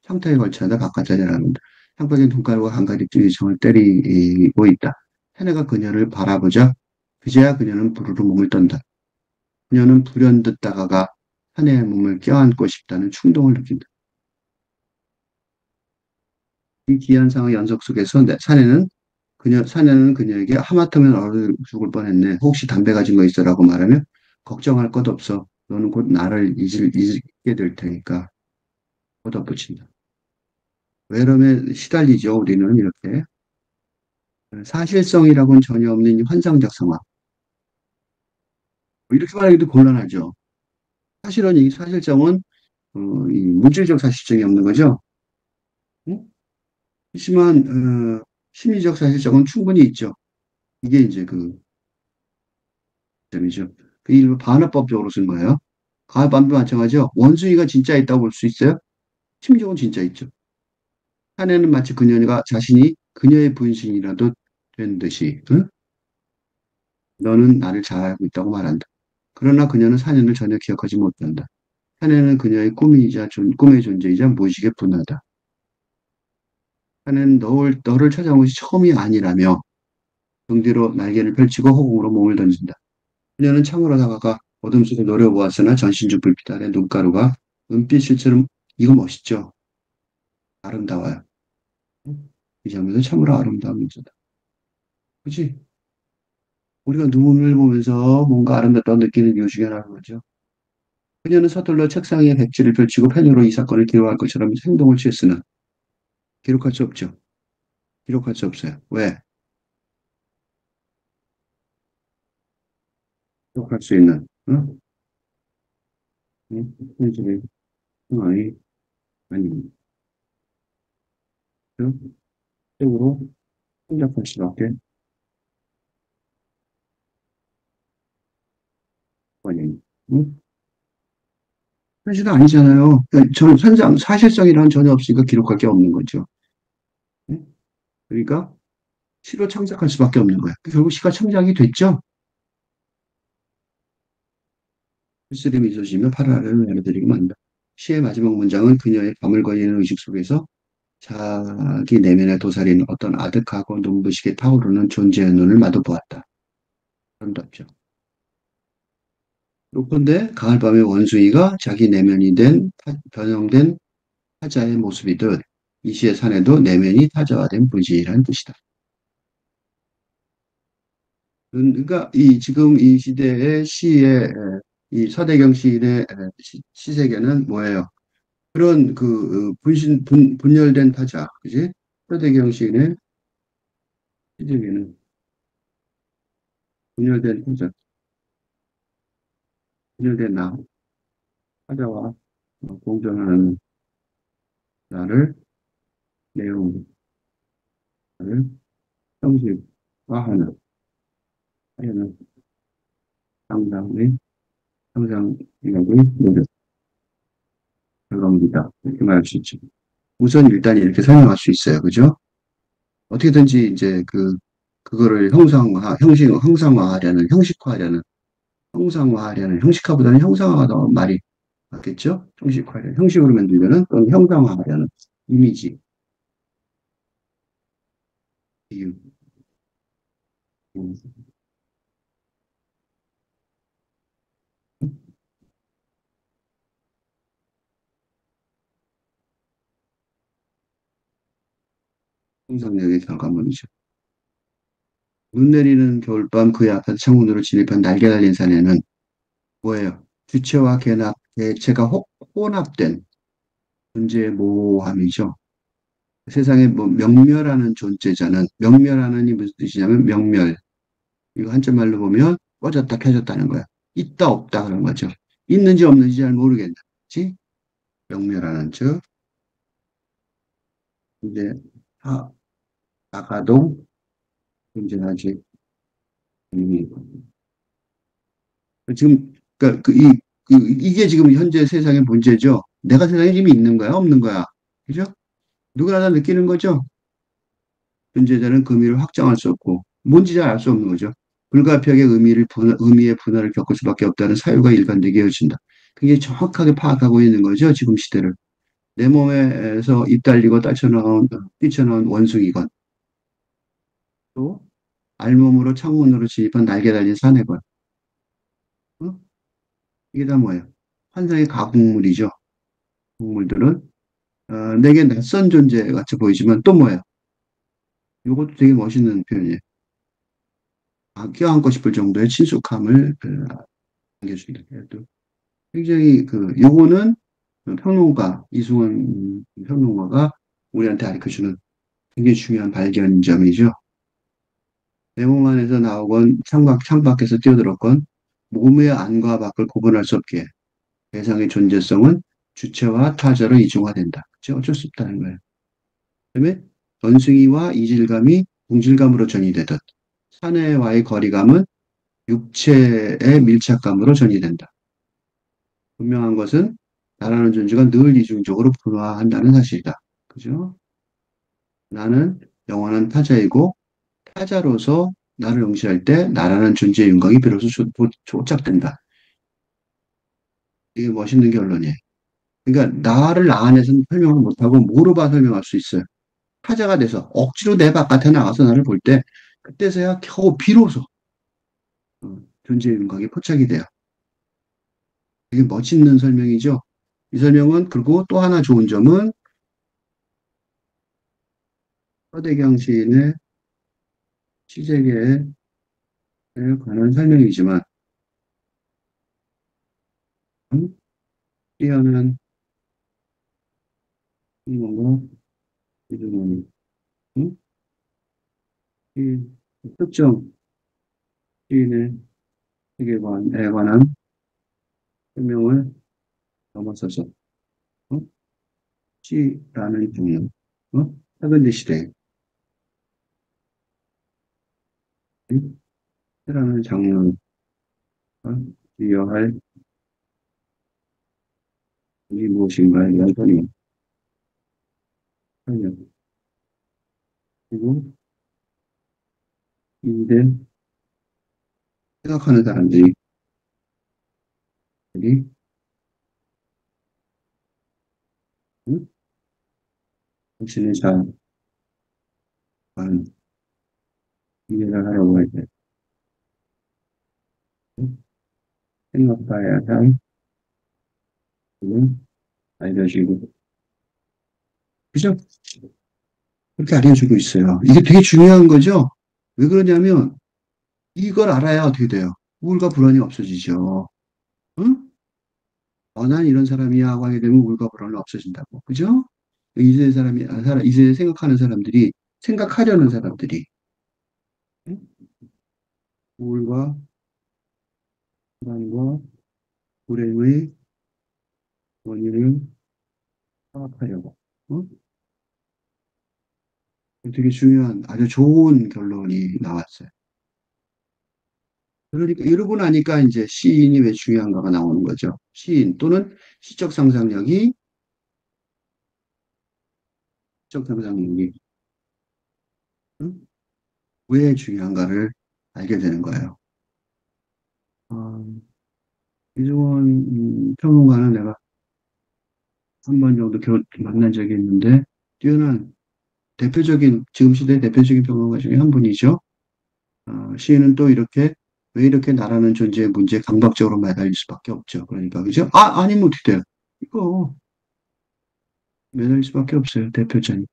창틀에 걸쳐다 바깥에 내려갑니다. 창밖에 눈가루가 한가득 낀 정을 때리고 있다. 사내가 그녀를 바라보자 그제야 그녀는 부르르 몸을 떤다. 그녀는 불현듯 다가가 사내의 몸을 껴안고 싶다는 충동을 느낀다. 이 기이한 상황의 연속 속에서 사내는 그녀에게 하마터면 얼어 죽을 뻔했네. 혹시 담배 가진 거 있어라고 말하면 걱정할 것 없어. 너는 곧 나를 잊게 될 테니까. 덧붙인다. 외로움에 시달리죠. 우리는 이렇게. 사실성이라고는 전혀 없는 이 환상적 상황. 이렇게 말하기도 곤란하죠. 사실은 이 사실성은 이 물질적 사실성이 없는 거죠. 응? 하지만 심리적 사실성은 충분히 있죠. 이게 이제 그 점이죠. 그 일부 반어법적으로 쓴 거예요. 가을밤도 마찬가지죠. 원숭이가 진짜 있다고 볼 수 있어요? 심지어는 진짜 있죠. 사내는 마치 그녀가 자신이 그녀의 분신이라도 된 듯이, 응? 너는 나를 잘 알고 있다고 말한다. 그러나 그녀는 사내를 전혀 기억하지 못한다. 사내는 그녀의 꿈의 존재이자 무의식에 분하다. 하는 너를 찾아온 것이 처음이 아니라며 등 뒤로 날개를 펼치고 허공으로 몸을 던진다. 그녀는 창으로 다가가 어둠 속에 노려보았으나 전신주 불빛 아래 눈가루가 은빛일처럼 이거 멋있죠? 아름다워요. 이 장면은 참으로 아름다운 문제다. 그치? 우리가 눈을 보면서 뭔가 아름답다고 느끼는 이유 중에 하나인 거죠. 그녀는 서둘러 책상 위에 백지를 펼치고 펜으로 이 사건을 기록할 것처럼 행동을 취했으나 기록할 수 없죠. 기록할 수 없어요. 왜? 기록할 수 있는 응? 응? 현실의 상황이 아닙니다. 쪽으로 생각할 수밖에 아닙니다. 응? 현실은 아니잖아요. 그러니까 전 현장 사실성이란 전혀 없으니까 기록할 게 없는 거죠. 응? 그러니까 시로 창작할 수밖에 없는 거야. 결국 시가 창작이 됐죠. 쓸쓸히 미소 지으며 파라를 내려드리고 만다. 시의 마지막 문장은 그녀의 밤을 거니는 의식 속에서 자기 내면에 도사린 어떤 아득하고 눈부시게 타오르는 존재의 눈을 마주 보았다. 아름답죠. 요컨대 가을밤의 원숭이가 자기 내면이 된 변형된 타자의 모습이듯 이 시의 산에도 내면이 타자화된 부지라는 뜻이다. 그러니까 이 지금 이 시대의 시의 이 서대경 시인의 시세계는 뭐예요? 그런 분열된 타자, 그지? 서대경 시인의 시세계는 분열된 타자, 분열된 나, 타자와 공존하는 나를 내용, 나를 형식화하는 하여는 상당의 상상력의 노력, 그겁니다. 이렇게 말할 수 있죠. 우선 일단 이렇게 설명할 수 있어요. 그죠? 어떻게든지 이제 그거를 형상화하려는, 형상화하려는, 형식화보다는 형상화가 더 말이 맞겠죠? 형식화를, 형식으로 만들려는 또는 형상화하려는 이미지, 이유, 음, 형상력의 결과물이죠. 눈 내리는 겨울밤 그의 앞에서 창문으로 진입한 날개 달린 사내는 뭐예요? 주체와 개체가 혼합된 존재의 모호함이죠. 세상에 뭐 명멸하는 존재자는 명멸하는 이 무슨 뜻이냐면 명멸. 이거 한자 말로 보면 꺼졌다 켜졌다는 거야. 있다 없다 그런 거죠. 있는지 없는지 잘 모르겠다. 그치? 명멸하는 즉 이제 하, 다가도 존재하지 않는 지금 그러니까 이게 지금 현재 세상의 문제죠. 내가 세상에 이미 있는 거야, 없는 거야. 그죠? 누구나 다 느끼는 거죠. 존재자는 그 의미를 확장할 수 없고 뭔지 잘 알 수 없는 거죠. 불가피하게 의미의 분할을 겪을 수밖에 없다는 사유가 일관되게 이어진다. 굉장히 정확하게 파악하고 있는 거죠. 지금 시대를. 내 몸에서 입 달리고 뛰쳐나온 원숭이건 또 알몸으로 창문으로 진입한 날개 달린 사내건 어? 이게 다 뭐예요? 환상의 가공물이죠. 동물들은 내게 낯선 존재 같이 보이지만 또 뭐예요? 이것도 되게 멋있는 표현이에요. 껴안고 싶을 정도의 친숙함을 안겨준다. 또 굉장히 요거는 평론가, 이승원 평론가가 우리한테 가르쳐주는 굉장히 중요한 발견점이죠. 내 몸 안에서 나오건 창밖에서 뛰어들었건 몸의 안과 밖을 구분할 수 없게 대상의 존재성은 주체와 타자로 이중화된다. 그치? 어쩔 수 없다는 거예요. 그다음에 원숭이와 이질감이 동질감으로 전이되듯 사내와의 거리감은 육체의 밀착감으로 전이된다. 분명한 것은 나라는 존재가 늘 이중적으로 분화한다는 사실이다. 그죠? 나는 영원한 타자이고 타자로서 나를 응시할 때 나라는 존재의 윤곽이 비로소 조작된다. 이게 멋있는 결론이에요. 그러니까 나를 나 안에서는 설명을 못하고 뭐로 봐 설명할 수 있어요. 타자가 돼서 억지로 내 바깥에 나가서 나를 볼 때 그때서야 겨우 비로소 존재의 윤곽이 포착이 돼요. 되게 멋있는 설명이죠. 이 설명은 그리고 또 하나 좋은 점은 서대경 시인의 시제계에 관한 설명이지만 뛰어난 뭔가 이런 이 특정 시인의 세계관에 관한 설명을 넘어서서 어? 시라는 종류, 현대 시대 시라는 장르가 기여할 이 무엇인가에 대한 설명, 그리고 이때 생각하는 사람들이 응? 당신의 잘 이해를 하려고 할 때 생각해야 할 부분 알려주고 그죠? 그렇게 알려주고 있어요. 이게 되게 중요한 거죠. 왜 그러냐면 이걸 알아야 어떻게 돼요? 우울과 불안이 없어지죠. 응? 난 이런 사람이야 하고 하게 되면 우울과 불안이 없어진다고. 그죠? 이세 사람이, 이세 생각하는 사람들이, 생각하려는 사람들이, 응? 우울과 불안과 불행의 원인을 파악하려고. 응? 되게 중요한, 아주 좋은 결론이 나왔어요. 그러니까 이러고 나니까 이제 시인이 왜 중요한가가 나오는 거죠. 시인 또는 시적 상상력이 응? 왜 중요한가를 알게 되는 거예요. 어, 이종원 평론가는 내가 한 번 정도 만난 적이 있는데 뛰어난 대표적인 지금 시대 대표적인 평론가 중에 한 분이죠. 시인은 또 이렇게 왜 이렇게 나라는 존재의 문제에 강박적으로 매달릴 수밖에 없죠. 그러니까 그죠? 아니면 어떻게 돼요? 이거 매달릴 수밖에 없어요. 대표적인.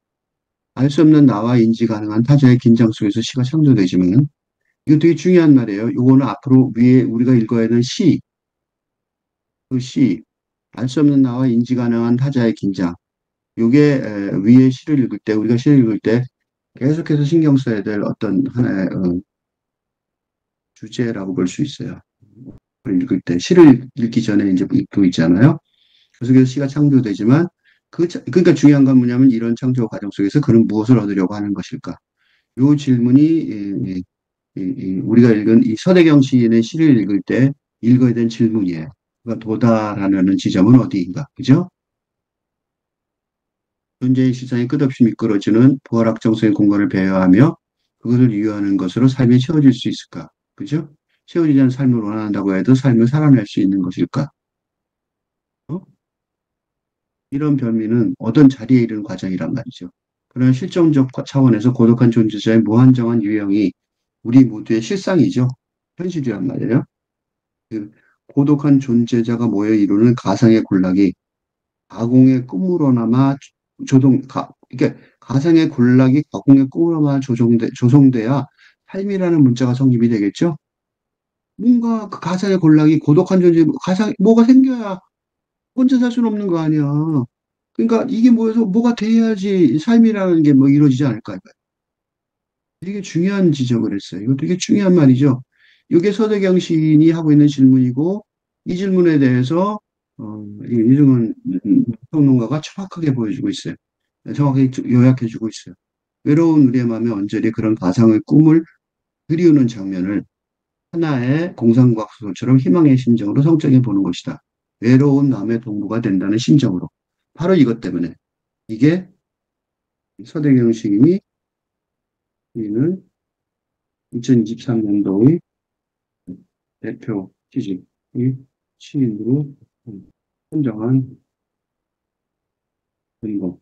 알 수 없는 나와 인지 가능한 타자의 긴장 속에서 시가 창조되지만 이거 되게 중요한 말이에요. 이거는 앞으로 위에 우리가 읽어야 하는 그 시, 알 수 없는 나와 인지 가능한 타자의 긴장. 요게 위에 시를 읽을 때 우리가 시를 읽을 때 계속해서 신경 써야 될 어떤 하나의 주제라고 볼 수 있어요. 읽을 때 시를 읽기 전에 이제 읽고 있잖아요. 그 속에서 시가 창조되지만 그러니까 중요한 건 뭐냐면 이런 창조 과정 속에서 그는 무엇을 얻으려고 하는 것일까? 요 질문이 우리가 읽은 이 서대경 시인의 시를 읽을 때 읽어야 되는 질문이에요. 그러니까 도달하려는 지점은 어디인가? 그죠? 현재의 시장이 끝없이 미끄러지는 부활학 정서의 공간을 배회하며 그것을 이유하는 것으로 삶이 채워질 수 있을까? 그죠? 채워지지 않은 삶을 원한다고 해도 삶을 살아낼 수 있는 것일까? 어? 이런 변미는 어떤 자리에 이르는 과정이란 말이죠. 그런 실정적 차원에서 고독한 존재자의 무한정한 유형이 우리 모두의 실상이죠. 현실이란 말이에요. 그 고독한 존재자가 모여 이루는 가상의 군락이 가공의 꿈으로나마 이게 가상의 군락이 가공의 꿈으로나마 조성돼야 삶이라는 문자가 성립이 되겠죠? 뭔가 그 가상의 군락이 고독한 존재, 뭐가 생겨야 혼자 살 수는 없는 거 아니야. 그러니까 이게 뭐여서 뭐가 돼야지 삶이라는 게 뭐 이루어지지 않을까. 되게 중요한 지적을 했어요. 이거 되게 중요한 말이죠. 이게 서대경 시인이 하고 있는 질문이고, 이 질문에 대해서, 이승훈 평론가가 정확하게 보여주고 있어요. 정확하게 요약해주고 있어요. 외로운 우리의 마음에 언저리 그런 가상의 꿈을 그리우는 장면을 하나의 공상과학 소설처럼 희망의 심정으로 성적해 보는 것이다. 외로운 마음의 동무가 된다는 심정으로. 바로 이것 때문에. 이게 서대경 시인이 시인은 2023년도의 대표 시집의 시인으로 선정한 그리고라고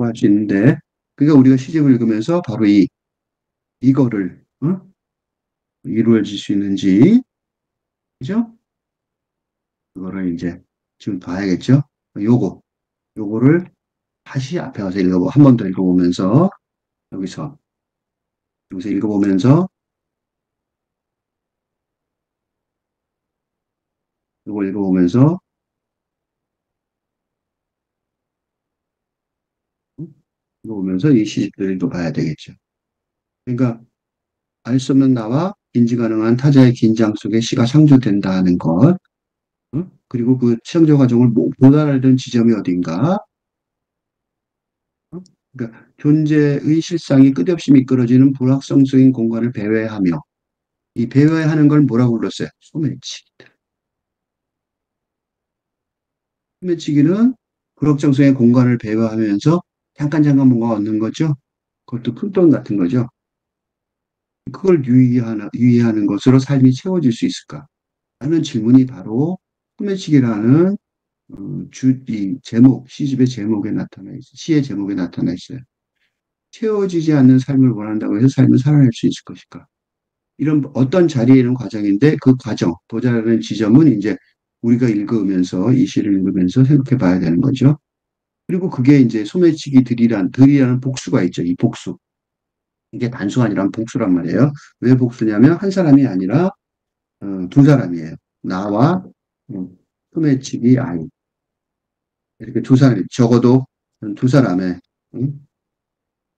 할 수 있는데 그러니까 우리가 시집을 읽으면서 바로 이거를, 이루어질 수 있는지, 그죠? 그거를 이제 지금 봐야겠죠? 요거, 요거를 다시 앞에 가서 한 번 더 읽어보면서, 여기서, 여기서 읽어보면서, 요거 읽어보면서, 음, 읽어보면서 이 시집들을 또 봐야 되겠죠. 그러니까, 알 수 없는 나와 인지 가능한 타자의 긴장 속에 시가 창조된다는 것, 그리고 그 창조 과정을 못 알아듣는 지점이 어딘가, 어? 그러니까 존재의 실상이 끝없이 미끄러지는 불확성적인 공간을 배회하며, 이 배회하는 걸 뭐라고 불렀어요? 소매치기. 소매치기는 불확정성의 공간을 배회하면서 잠깐 뭔가 얻는 거죠. 그것도 푼돈 같은 거죠. 그걸 유의하는 것으로 삶이 채워질 수 있을까? 하는 질문이 바로 소매치기라는 이 제목, 시집의 제목에 나타나 있어요. 시의 제목에 나타나 있어요. 채워지지 않는 삶을 원한다고 해서 삶을 살아낼 수 있을 것일까? 이런 어떤 자리에 있는 과정인데 그 과정, 도달하는 지점은 이제 우리가 읽으면서 이 시를 읽으면서 생각해 봐야 되는 거죠. 그리고 그게 이제 소매치기 들이라는 복수가 있죠. 이 복수. 이게 단수가 아니라 복수란 말이에요. 왜 복수냐면 한 사람이 아니라 두 사람이에요. 나와 소매치기 아이. 이렇게 두 사람이 적어도 두 사람의 음,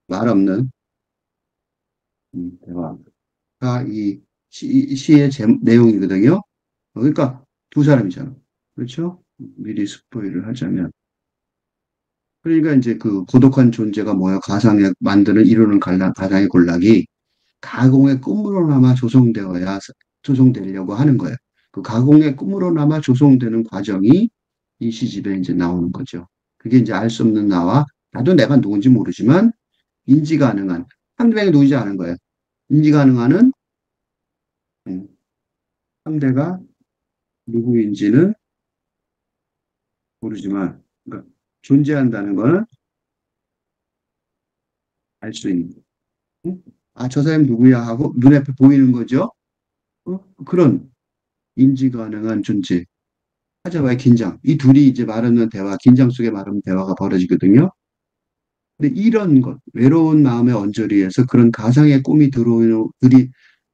말 없는 대화가 이 시의 내용이거든요. 그러니까 두 사람이잖아. 그렇죠? 미리 스포일을 하자면. 그러니까 이제 그 고독한 존재가 뭐야? 가상에 만드는 이루는 가상의 군락이 가공의 꿈으로나마 조성되려고 하는 거예요. 그 가공의 꿈으로나마 조성되는 과정이 이 시집에 이제 나오는 거죠. 그게 이제 알 수 없는 나와 나도 내가 누군지 모르지만 인지 가능한 상대방이 누구지 않은 거예요. 인지 가능한은 상대가 누구인지는 모르지만 그러니까 존재한다는 거는 알 수 있는. 응? 아, 저 사람이 누구야 하고 눈앞에 보이는 거죠. 그런 인지 가능한 존재. 하자와의 긴장. 이 둘이 이제 말하는 대화, 긴장 속에 말하는 대화가 벌어지거든요. 근데 이런 것, 외로운 마음의 언저리에서 그런 가상의 꿈이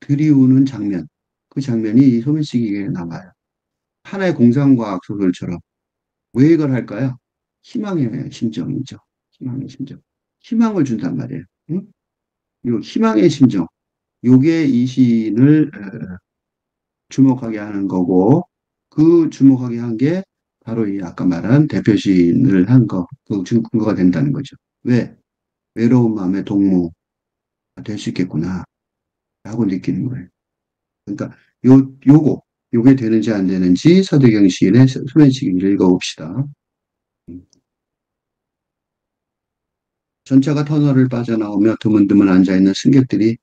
들이우는 장면. 그 장면이 이 소매치기에 나와요. 하나의 공상과학 소설처럼. 왜 이걸 할까요? 희망의 심정이죠. 희망의 심정. 희망을 준단 말이에요. 응? 요 희망의 심정. 요게 이 시인을 주목하게 하는 거고, 그 주목하게 한 게 바로 이 아까 말한 대표 시인을 한 거, 그 근거가 된다는 거죠. 왜? 외로운 마음의 동무가 될 수 있겠구나, 라고 느끼는 거예요. 그러니까 요게 되는지 안 되는지 서대경 시인의 소매치기를 읽어봅시다. 전차가 터널을 빠져나오며 드문드문 앉아있는 승객들이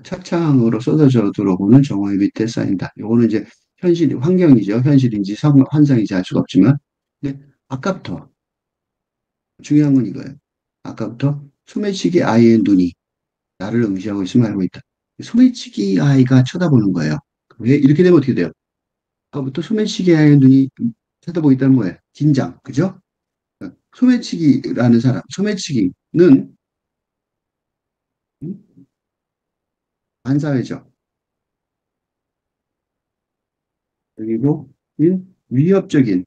차창으로 쏟아져 들어오는 정오의 밑에 쌓인다. 요거는 이제 환경이죠. 현실인지 환상인지 알 수가 없지만. 근데 아까부터 중요한 건 이거예요. 아까부터 소매치기 아이의 눈이 나를 응시하고 있음을 알고 있다. 소매치기 아이가 쳐다보는 거예요. 왜 이렇게 되면 어떻게 돼요? 아까부터 소매치기 아이의 눈이 쳐다보고 있다는 거예요. 긴장, 그죠? 소매치기라는 사람, 소매치기는 반사회죠. 그리고 위협적인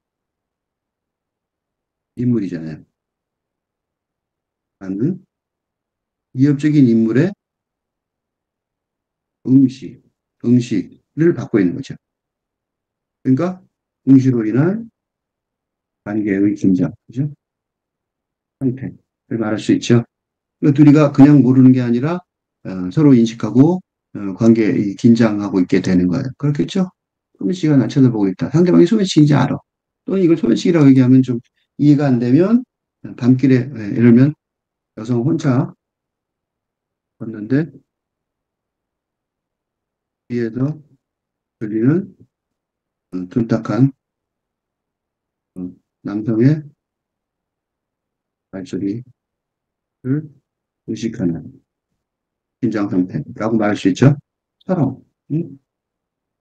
인물이잖아요. 나는 위협적인 인물의 응시, 응시를 받고 있는 거죠. 그러니까 응시로 인한 관계의 긴장, 그죠? 상태를 말할 수 있죠. 그 둘이가 그냥 모르는 게 아니라 서로 인식하고 관계 긴장하고 있게 되는 거예요. 그렇겠죠? 소매치기가 나 쳐다보고 있다. 상대방이 소매치기인지 알아. 또는 이걸 소매치기라고 얘기하면 좀 이해가 안 되면 밤길에 예를 들면 여성 혼자 걷는데 뒤에서 들리는 둔탁한 남성의 발소리를 의식하는 긴장 상태라고 말할 수 있죠. 처럼. 응?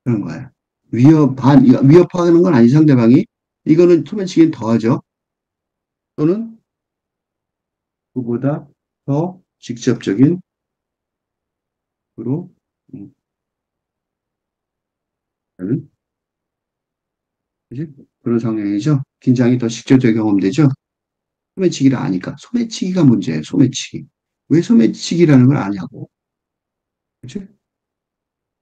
그런 거야. 위협하는 건 아니, 상대방이. 이거는 소매치기는 더하죠. 또는 그보다 더 직접적인 으로 음, 하는, 그지? 그런 상황이죠. 긴장이 더 직접적인 경험되죠. 소매치기를 아니까. 소매치기가 문제예요. 소매치기. 왜 소매치기라는 걸 아냐고. 그치?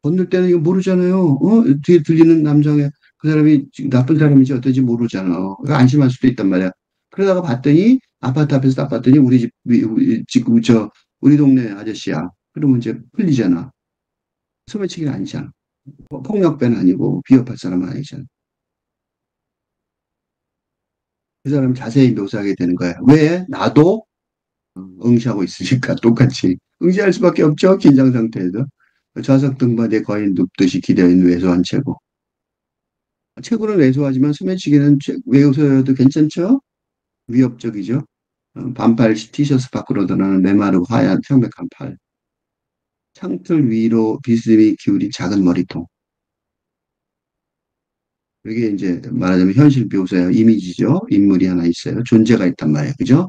건들 때는 이거 모르잖아요. 뒤에 들리는 남성의 그 사람이 지금 나쁜 사람인지 어떤지 모르잖아. 그러니까 안심할 수도 있단 말이야. 그러다가 봤더니 아파트 앞에서 딱 봤더니 우리 동네 아저씨야. 그러면 이제 풀리잖아. 소매치기는 아니잖아. 폭력배는 아니고 비협할 사람은 아니잖아. 그 사람 자세히 묘사하게 되는 거야. 왜? 나도 응시하고 있으니까 똑같이. 응시할 수밖에 없죠. 긴장 상태에서. 좌석 등받이에 거의 눕듯이 기대어 있는 왜소한 체고. 체구는 왜소하지만 소매치기는 왜소여도 괜찮죠? 위협적이죠. 반팔 티셔츠 밖으로 드러나는 메마르고 하얀 창백한 팔. 창틀 위로 비스듬히 기울인 작은 머리통. 이게 이제 말하자면 현실 묘사예요. 이미지죠. 인물이 하나 있어요. 존재가 있단 말이에요. 그죠?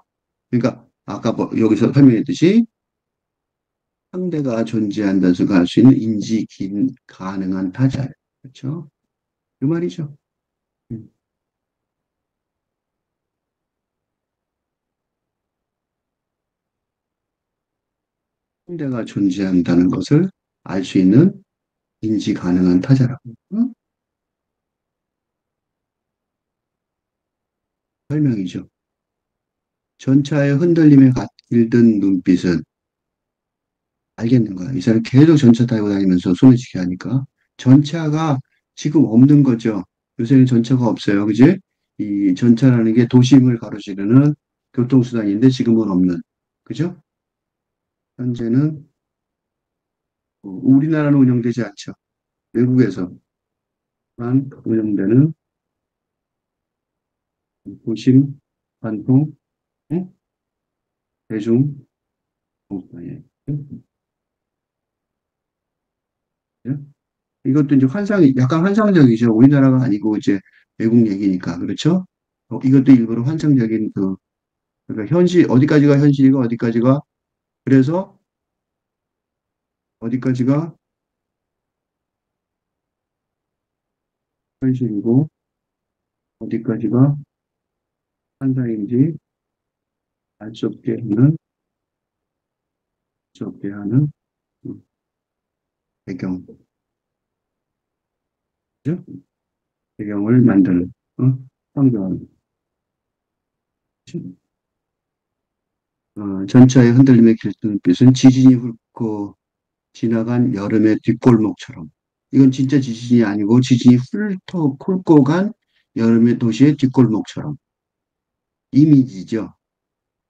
그러니까 아까 여기서 설명했듯이 상대가 존재한다는 생각할 수 있는 가능한 타자예요. 그렇죠? 그 말이죠. 음. 상대가 존재한다는 것을 알 수 있는 인지 가능한 타자라고. 응? 설명이죠. 전차의 흔들림에 깃든 눈빛은 알겠는 거야. 이 사람 계속 전차 타고 다니면서 소매치기 하니까. 전차가 지금 없는 거죠. 요새는 전차가 없어요. 그지? 이 전차라는 게 도심을 가로지르는 교통수단인데 지금은 없는. 그죠? 현재는 우리나라는 운영되지 않죠. 외국에서만 운영되는 도심, 관통, 응? 대중, 공수단이에요. 이것도 이제 약간 환상적이죠. 우리나라가 아니고 이제 외국 얘기니까. 그렇죠? 이것도 일부러 환상적인 그러니까 어디까지가 현실이고 어디까지가, 그래서 어디까지가 현실이고 어디까지가 환상인지 알 수 없게 하는 음, 배경, 그죠? 배경을 만드는, 환경. 전차의 흔들림에 깃든 빛은 지진이 훑고 지나간 여름의 뒷골목처럼. 이건 진짜 지진이 아니고 지진이 훑고 간 여름의 도시의 뒷골목처럼. 이미지죠.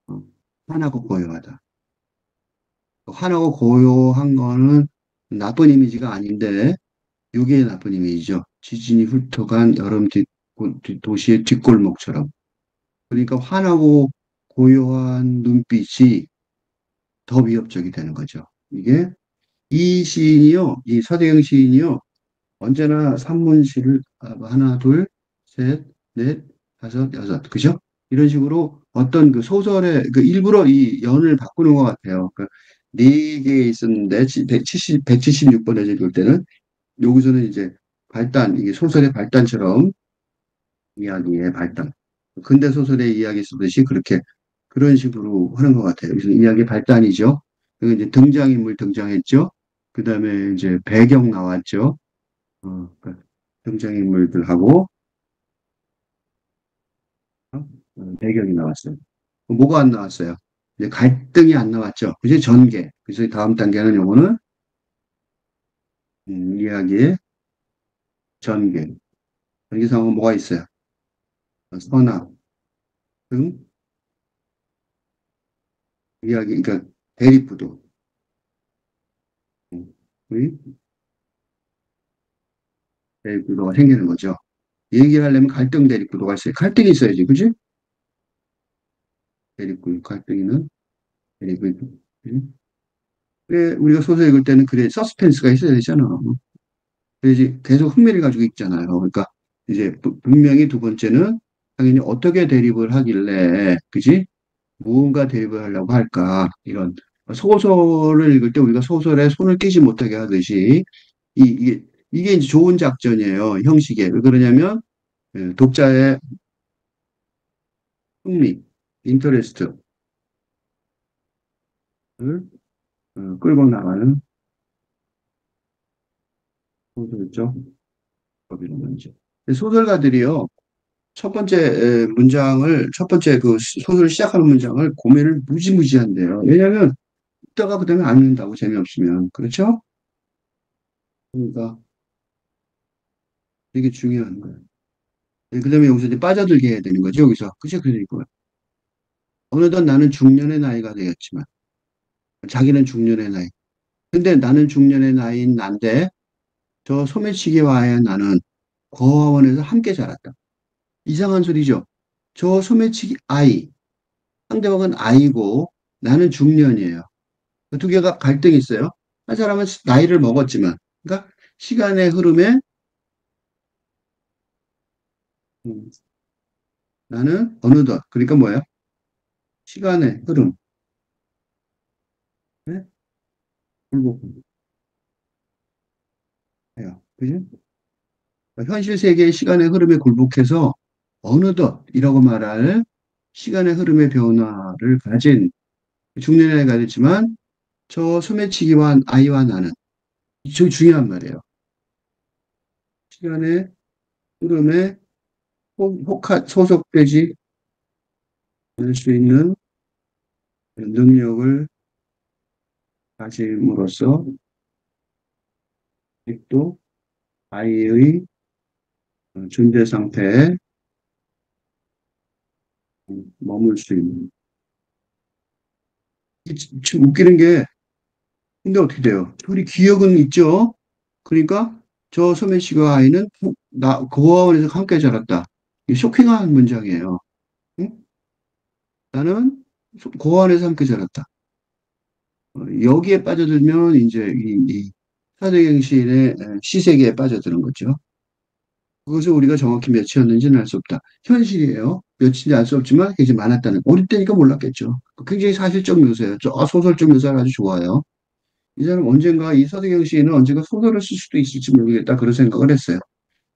어, 환하고 고요하다. 환하고 고요한 거는 나쁜 이미지가 아닌데 이게 나쁜 이미지죠. 지진이 훑어간 도시의 뒷골목처럼. 그러니까 환하고 고요한 눈빛이 더 위협적이 되는 거죠. 이 시인이요, 이 서대경 시인이요, 언제나 산문시를 하나, 둘, 셋, 넷, 다섯, 여섯, 그죠? 이런 식으로 어떤 그 소설의 그 일부러 이 연을 바꾸는 것 같아요. 네 개 있었는데 176번에 읽을 때는 여기서는 이제 이게 소설의 발단처럼 이야기의 발단. 근대 소설의 이야기 쓰듯이 그런 식으로 하는 것 같아요. 그래서 이야기의 발단이죠. 그리고 이제 등장인물 등장했죠. 그 다음에 이제 배경 나왔죠. 그러니까 등장인물들하고 배경이 나왔어요. 뭐가 안 나왔어요? 이제 갈등이 안 나왔죠. 그죠? 전개. 그래서 다음 단계는 요거는 이야기의 전개. 전개 상황은 뭐가 있어요? 선악 등 그러니까 대립구도. 의 대립구도가 생기는 거죠. 얘기를 하려면 갈등 대립구도가 있어요. 갈등이 있어야지. 그지? 갈등이는 대립구도. 응? 그래, 우리가 소설 읽을 때는 그래, 서스펜스가 있어야 되잖아. 그래야지 계속 흥미를 가지고 있잖아요. 그러니까 이제 분명히 두 번째는 당연히 어떻게 대립을 하길래, 그지? 무언가 대입을 하려고 할까? 이런 소설을 읽을 때 우리가 소설에 손을 떼지 못하게 하듯이 이게 이제 좋은 작전이에요. 형식에. 왜 그러냐면 독자의 흥미, 인터레스트를 끌고 나가는 소설적 법이라는 거죠. 소설가들이요. 첫 번째 그 소설을 시작하는 문장을 고민을 무지무지한대요. 왜냐하면 읽다가 그다음에 안 읽는다고 재미없으면. 그렇죠? 그러니까 되게 중요한 거예요. 그다음에 여기서 이제 빠져들게 해야 되는 거죠. 여기서. 그죠? 그러니까 어느덧 나는 중년의 나이가 되었지만 자기는 중년의 나이. 근데 나는 중년의 나이인 난데 저 소매치기와의 나는 고아원에서 함께 자랐다. 이상한 소리죠. 저 소매치기 아이. 상대방은 아이고 나는 중년이에요. 그 두 개가 갈등이 있어요. 한 사람은 나이를 먹었지만, 그러니까 시간의 흐름에 음, 나는 어느덧, 그러니까 뭐예요? 시간의 흐름. 네? 굴복해요. 그죠? 그러니까 현실 세계의 시간의 흐름에 굴복해서 어느덧이라고 말할 시간의 흐름의 변화를 가진 중년의 아이가 됐지만 저 소매치기와 아이와 나는 저 중요한 말이에요. 시간의 흐름에 소속되지 않을 수 있는 능력을 가짐으로써 아직도 아이의 존재 상태에 머물 수 있는. 참 웃기는 게, 근데 어떻게 돼요? 우리 기억은 있죠? 그러니까 저 소매 씨가 아이는 고아원에서 함께 자랐다. 이 쇼킹한 문장이에요. 응? 나는 고아원에서 함께 자랐다. 여기에 빠져들면 이제 이 사도행신의 시세계에 빠져드는 거죠. 그것을 우리가 정확히 몇이었는지는 알 수 없다. 현실이에요. 몇인지 알 수 없지만 굉장히 많았다는. 어릴 때니까 몰랐겠죠. 굉장히 사실적 묘사예요. 소설적 묘사를 아주 좋아요. 이 사람 언젠가 이 서대경 시인은 언젠가 소설을 쓸 수도 있을지 모르겠다 그런 생각을 했어요.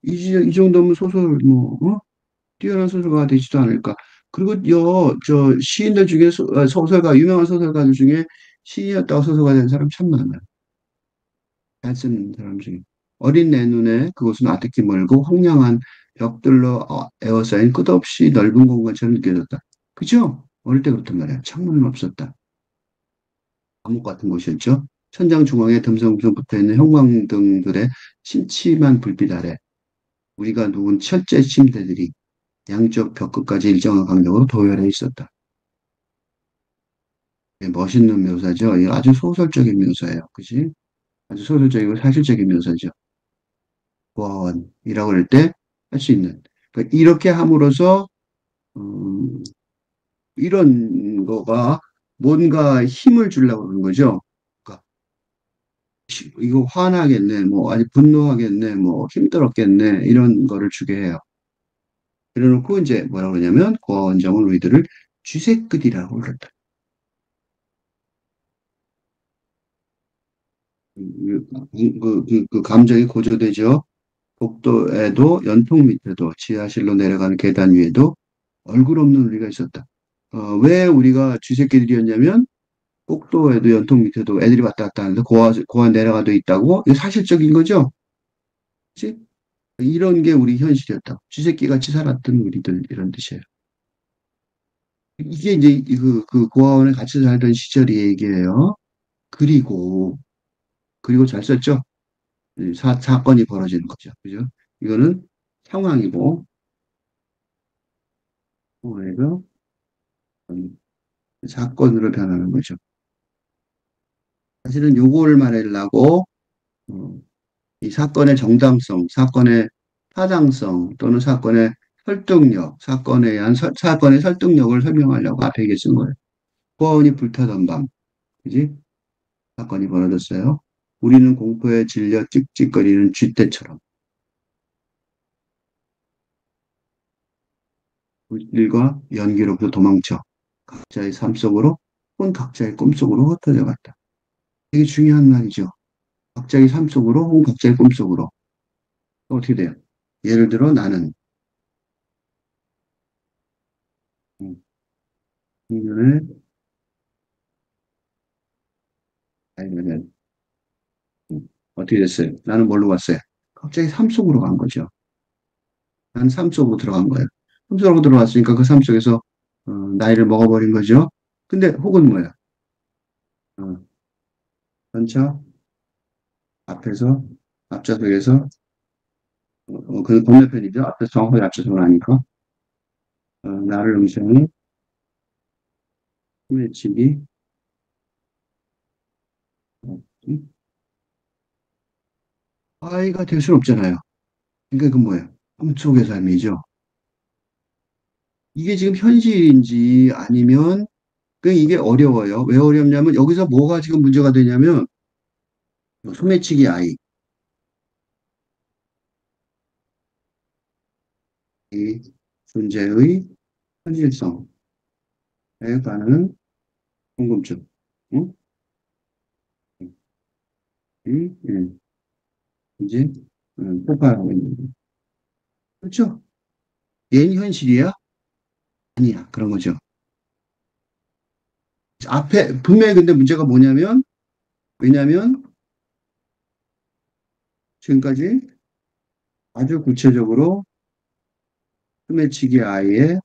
이 정도면 소설 뭐 뛰어난 소설가가 되지도 않을까. 그리고 저 시인들 중에 소설가 유명한 소설가들 중에 시인이었다고 소설가 된 사람 참 많아요. 잘 쓰는 사람 중에. 어린 내 눈에 그곳은 아득히 멀고 황량한 벽들로 에워싸인 끝없이 넓은 공간처럼 느껴졌다. 그죠? 어릴 때 그렇단 말이야. 창문은 없었다. 감옥 같은 곳이었죠. 천장 중앙에 듬성듬성 붙어있는 형광등들의 침침한 불빛 아래 우리가 누운 철제 침대들이 양쪽 벽 끝까지 일정한 간격으로 도열해 있었다. 네, 멋있는 묘사죠. 이거 아주 소설적인 묘사예요. 그지? 아주 소설적이고 사실적인 묘사죠. 고아원이라고 할 때 할 수 있는. 그러니까 이렇게 함으로써 음, 이런 거가 뭔가 힘을 주려고 그러는 거죠. 그러니까 이거 화나겠네, 뭐 아니 분노하겠네, 뭐 힘들었겠네 이런 거를 주게 해요. 그래놓고 이제 뭐라 그러냐면 고아원장은 우리들을 쥐새끼이라고 그랬다. 그 감정이 고조되죠. 복도에도 연통 밑에도 지하실로 내려가는 계단 위에도 얼굴 없는 우리가 있었다. 왜 우리가 쥐새끼들이었냐면 복도에도 연통 밑에도 애들이 왔다 갔다 하는데 고아 내려가도 있다고? 이거 사실적인 거죠? 그치? 이런 게 우리 현실이었다. 쥐새끼 같이 살았던 우리들 이런 뜻이에요. 이게 이제 그 고아원에 같이 살던 시절 얘기예요. 그리고 잘 썼죠? 사건이 벌어지는 거죠. 그죠? 이거는 상황이고 상황이고 사건으로 변하는 거죠. 사실은 요걸 말하려고 어, 이 사건의 정당성, 사건의 타당성 또는 사건의 설득력, 사건에 의한 사건의 설득력을 설명하려고 앞에 이게 쓴 거예요. 고아원이 불타던 밤. 그지? 사건이 벌어졌어요. 우리는 공포에 질려 찍찍거리는 쥐떼처럼 불길과 연기로부터 도망쳐 각자의 삶 속으로 혹은 각자의 꿈 속으로 흩어져 갔다. 되게 중요한 말이죠. 각자의 삶 속으로 혹은 각자의 꿈 속으로. 어떻게 돼요? 예를 들어 나는 작년에 아니면 어떻게 됐어요? 나는 뭘로 갔어요? 갑자기 삶 속으로 간 거죠. 나는 삶 속으로 들어간 거예요. 삶 속으로 들어갔으니까 그 삶 속에서 나이를 먹어버린 거죠. 근데 혹은 뭐야? 어, 전차 앞에서 앞좌석에서 그 건너편이죠. 앞에서 정확하게 앞좌석은 아니까 나를 응시하니 소매치기 아이가 될 수는 없잖아요. 그러니까 그 뭐예요? 꿈속의 삶이죠. 이게 지금 현실인지 아니면 그 이게 어려워요. 왜 어렵냐면 여기서 뭐가 지금 문제가 되냐면 소매치기 아이 이 존재의 현실성에 관한 궁금증. 응? 이제 폭발하고 있는 거죠. 그렇죠? 얘는 현실이야? 아니야. 그런 거죠. 앞에 분명히 근데 문제가 뭐냐면 왜냐면 지금까지 아주 구체적으로 소매치기 아이의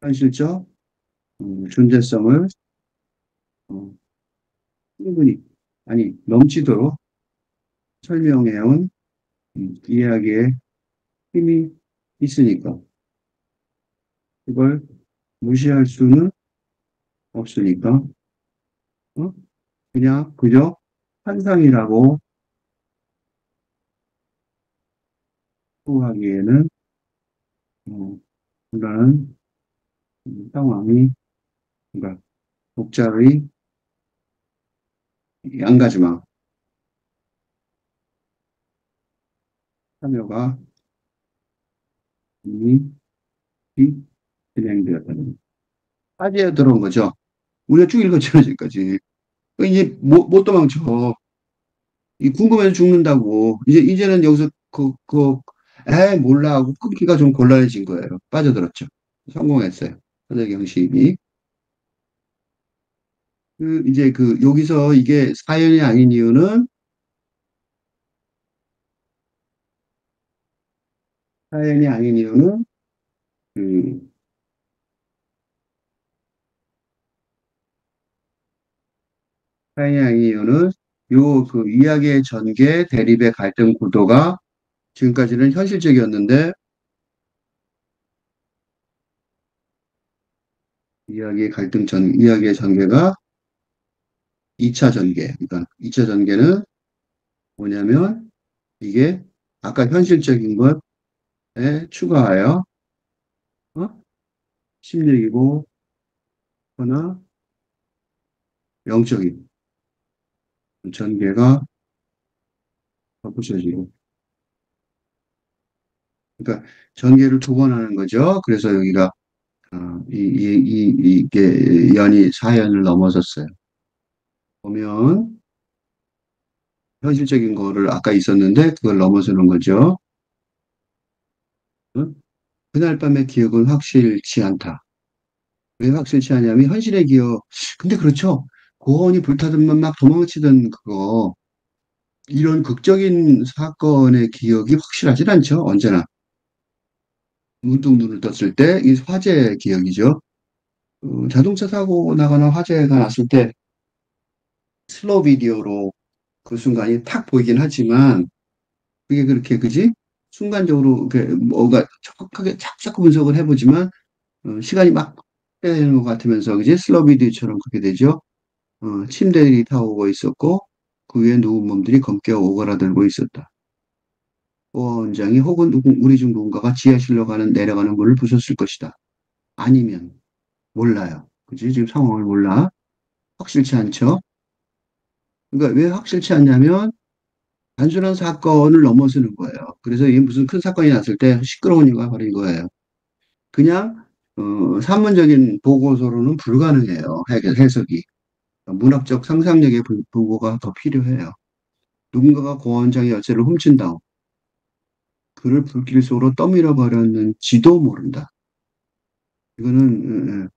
현실적 존재성을 어, 충분히 아니 넘치도록 설명해온 이야기에 힘이 있으니까 그걸 무시할 수는 없으니까 어? 그냥 그저 환상이라고 하기에는 어, 곤란한 상황이 그러니까 독자의 양가지마 참여가 이미 진행되었다는 화제에 들어온 거죠. 우리가 쭉 읽었잖아요, 지금까지. 이제 못 도망쳐. 이 궁금해서 죽는다고. 이제는 여기서 몰라 하고 끊기가 좀 곤란해진 거예요. 빠져들었죠. 성공했어요. 서재경 시인이. 이제 여기서 이게 사연이 아닌 이유는, 사연이 아닌 이유는, 그, 사연이 아닌 이유는, 이야기의 전개, 대립의 갈등 구도가 지금까지는 현실적이었는데, 이야기의 전개가 2차 전개. 그러니까 2차 전개는 뭐냐면, 이게 아까 현실적인 것에 추가하여, 어? 심리이고, 거나 영적인 전개가 덧붙여지고. 그러니까 전개를 두 번 하는 거죠. 그래서 여기가, 이게 연이 사연을 넘어섰어요. 보면, 현실적인 거를 아까 있었는데, 그걸 넘어서는 거죠. 응? 그날 밤의 기억은 확실치 않다. 왜 확실치 않냐면, 현실의 기억. 근데 그렇죠. 고원이 불타던 막 도망치던 그거, 이런 극적인 사건의 기억이 확실하진 않죠. 언제나. 문득 눈을 떴을 때, 이 화재 기억이죠. 자동차 사고 나거나 화재가 났을 때 슬로우 비디오로 그 순간이 탁 보이긴 하지만 그게 그렇게 그지? 순간적으로 뭐가 정확하게 착착 분석을 해보지만 시간이 막 되는 것 같으면서 그지? 슬로우 비디오처럼 그렇게 되죠. 침대들이 타 오고 있었고 그 위에 누운 몸들이 검게 오그라들고 있었다. 원장이 혹은 우리 중 누군가가 지하실로 내려가는 문을 부쉈을 것이다. 아니면 몰라요. 그지? 지금 상황을 몰라. 확실치 않죠? 그러니까 왜 확실치 않냐면 단순한 사건을 넘어서는 거예요. 그래서 이게 무슨 큰 사건이 났을 때 시끄러운 이유가 바로 이거예요. 그냥 산문적인 보고서로는 불가능해요. 해석이. 문학적 상상력의 보고가 더 필요해요. 누군가가 고원장의 열쇠를 훔친 다음 그를 불길 속으로 떠밀어 버렸는지도 모른다. 이거는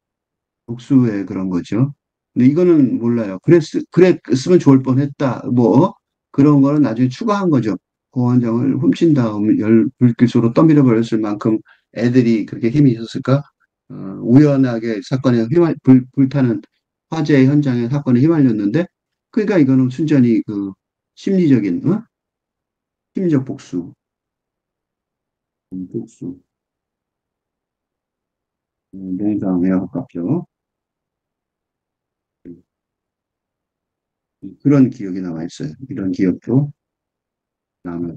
복수의 그런 거죠. 근데 이거는 몰라요. 그랬으면 좋을 뻔했다. 뭐 그런 거는 나중에 추가한 거죠. 고원장을 훔친 다음 불길 속으로 떠밀어 버렸을 만큼 애들이 그렇게 힘이 있었을까? 우연하게 사건에 불타는 화재의 현장에 사건에 휘말렸는데, 그러니까 이거는 순전히 그 심리적인, 심리적 복수, 복수, 농상에 가깝죠. 그런 기억이 남아 있어요. 이런 기억도 남아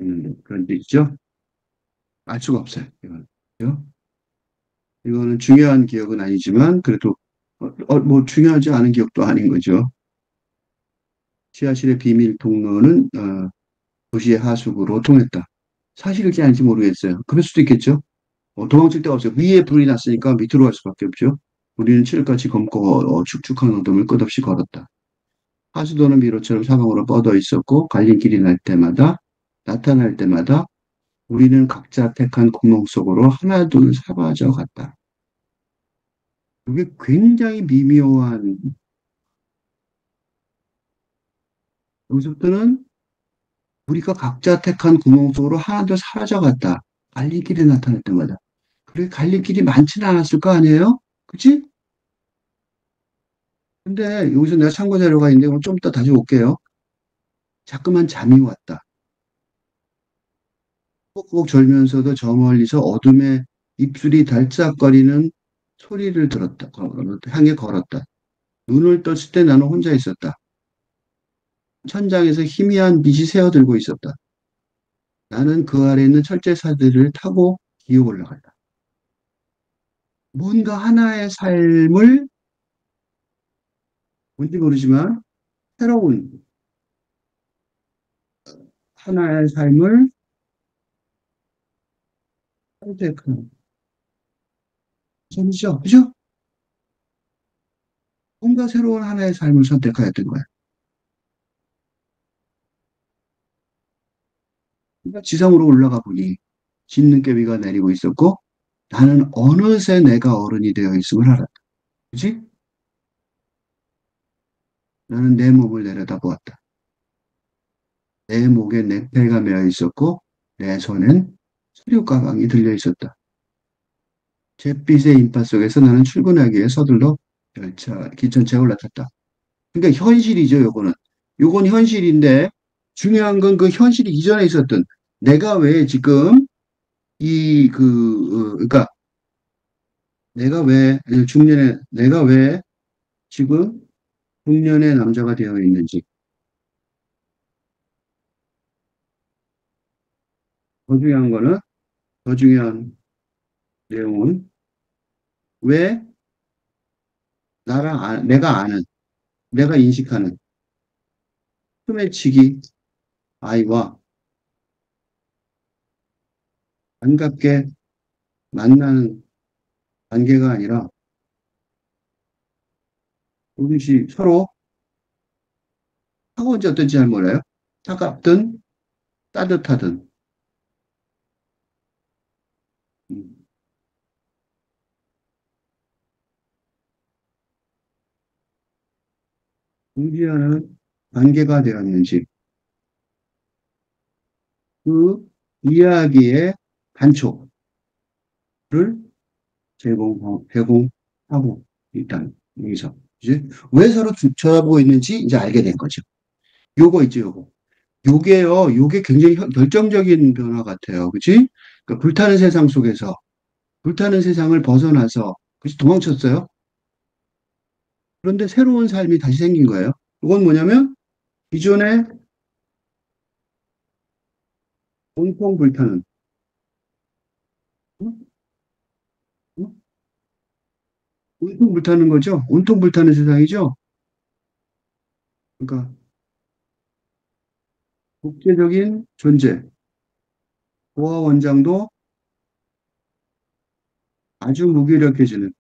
있는데, 그런 데 있죠? 알 수가 없어요. 이건. 그죠? 이거는 중요한 기억은 아니지만, 그래도, 뭐 중요하지 않은 기억도 아닌 거죠. 지하실의 비밀 통로는, 도시의 하수구로 통했다. 사실일지 아닌지 모르겠어요. 그럴 수도 있겠죠. 도망칠 데가 없어요. 위에 불이 났으니까 밑으로 갈 수밖에 없죠. 우리는 칠흑같이 검고 축축한 어둠을 끝없이 걸었다. 하수도는 미로처럼 사방으로 뻗어 있었고 갈림길이 나타날 때마다 우리는 각자 택한 구멍 속으로 하나둘 사라져 갔다. 이게 굉장히 미묘한, 여기서부터는 우리가 각자 택한 구멍 속으로 하나둘 사라져 갔다. 갈림길이 나타날 때마다. 그래, 갈림길이 많지는 않았을 거 아니에요? 그치? 근데 여기서 내가 참고 자료가 있는데 오늘 좀 이따 다시 올게요. 자꾸만 잠이 왔다. 꼭꼭 졸면서도 저 멀리서 어둠에 입술이 달짝거리는 소리를 들었다. 향해 걸었다. 눈을 떴을 때 나는 혼자 있었다. 천장에서 희미한 빛이 새어들고 있었다. 나는 그 아래 있는 철제사들을 타고 기어 올라갔다. 뭔가 하나의 삶을, 뭔지 모르지만 새로운 하나의 삶을 선택한 선이죠. 그죠? 뭔가 새로운 하나의 삶을 선택하였던 거야. 그러니까 지상으로 올라가 보니 진눈깨비가 내리고 있었고 나는 어느새 내가 어른이 되어 있음을 알았다. 그지? 나는 내 몸을 내려다보았다. 내 목에 넥타이가 매어 있었고 내 손엔 수류 가방이 들려 있었다. 잿빛의 인파 속에서 나는 출근하기 위해 서둘러 기천체에 올라탔다. 그러니까 현실이죠, 요거는. 요건 현실인데 중요한 건 그 현실이 이전에 있었던 내가 왜 지금 그러니까 내가 왜 지금 중년의 남자가 되어 있는지. 더 중요한 거는, 더 중요한 내용은 왜 내가 아는, 내가 인식하는 소매치기 아이와 반갑게 만나는 관계가 아니라 우리시 서로 하고 이제 어떤지 잘 몰라요. 차갑든 따뜻하든. 음, 공지하는 관계가 되었는지 그 이야기의 단초를 제공하고 일단 여기서 이제 왜 서로 쳐다보고 있는지 이제 알게 된 거죠. 요거 있죠, 요거. 요게 굉장히 결정적인 변화 같아요. 그치? 그러니까 불타는 세상을 벗어나서, 그치? 도망쳤어요. 그런데 새로운 삶이 다시 생긴 거예요. 그건 뭐냐면, 기존에 온통 불타는, 응? 응? 온통 불타는 거죠? 온통 불타는 세상이죠? 그러니까 국제적인 존재, 고아 원장도 아주 무기력해지는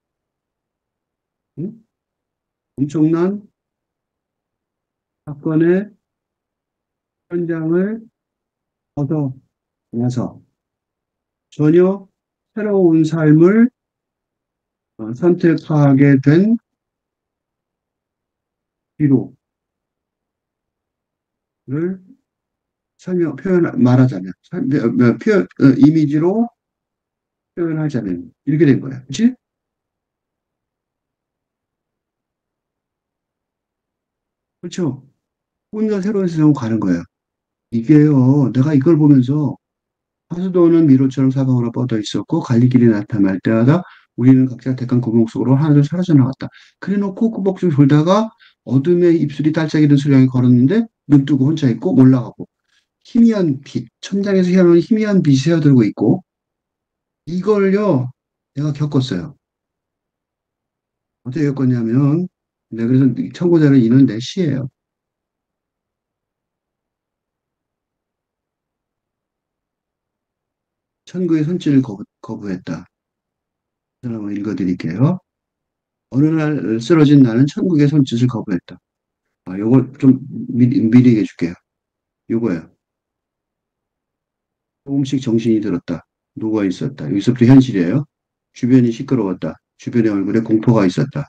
응? 엄청난 사건의 현장을 벗어나서 전혀 새로운 삶을 선택하게 된 기록을 말하자면, 이미지로 표현하자면, 이렇게 된 거야. 그치? 그렇죠? 혼자 새로운 세상으로 가는 거예요. 이게요, 내가 이걸 보면서 하수도는 미로처럼 사방으로 뻗어 있었고, 갈리길이 나타날 때마다 우리는 각자 택한 구멍 속으로 하나둘 사라져 나갔다. 그래 놓고 꾸벅지 돌다가 어둠에 입술이 달짝이는 소리가 걸었는데, 눈 뜨고 혼자 있고, 올라가고, 희미한 빛, 천장에서 향하는 희미한 빛이 새어들고 있고, 이걸요, 내가 겪었어요. 어떻게 겪었냐면, 내가 그래서 청구자를 이는 내 시예요. 천국의 손길을 거부했다. 그 사람을 읽어드릴게요. 어느 날 쓰러진 나는 천국의 손짓을 거부했다. 요거 좀 미리 얘기해 줄게요. 요거예요. 조금씩 정신이 들었다. 누가 있었다. 여기서부터 현실이에요. 주변이 시끄러웠다. 주변의 얼굴에 공포가 있었다.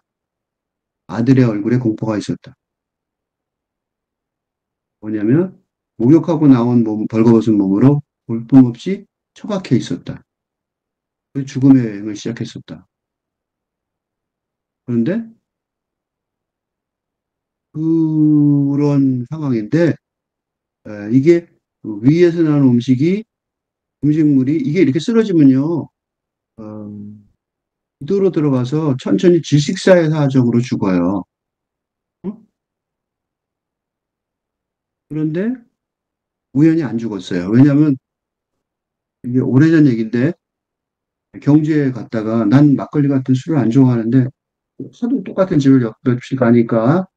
아들의 얼굴에 공포가 있었다. 뭐냐면, 목욕하고 나온 벌거벗은 몸으로 볼품없이 처박혀 있었다. 그 죽음의 여행을 시작했었다. 그런데 그런 상황인데, 이게 위에서 나오는 음식물이 이게 이렇게 쓰러지면요, 기도로 들어가서 천천히 질식사의 사정으로 죽어요. 어? 그런데 우연히 안 죽었어요. 왜냐하면 이게 오래전 얘기인데 경주에 갔다가 난 막걸리 같은 술을 안 좋아하는데 하도 똑같은 집을 며칠 가니까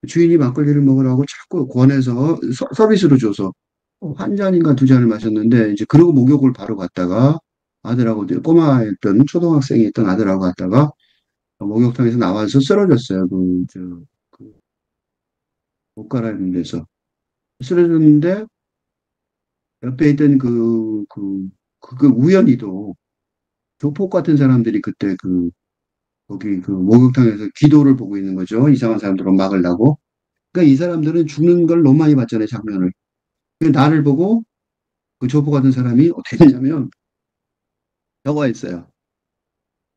주인이 막걸리를 먹으라고 자꾸 권해서 서비스로 줘서 한 잔인가 두 잔을 마셨는데 이제 그러고 목욕을 바로 갔다가 아들하고 이제 꼬마였던 초등학생이 있던 아들하고 갔다가 목욕탕에서 나와서 쓰러졌어요. 옷 갈아입는 데서 쓰러졌는데 옆에 있던 우연히도 조폭 같은 사람들이 그때 거기 목욕탕에서 기도를 보고 있는 거죠. 이상한 사람들을 막으려고. 그러니까 이 사람들은 죽는 걸 너무 많이 봤잖아요, 장면을. 근데 나를 보고 그 조폭 같은 사람이 어떻게 했냐면 저거 했어요.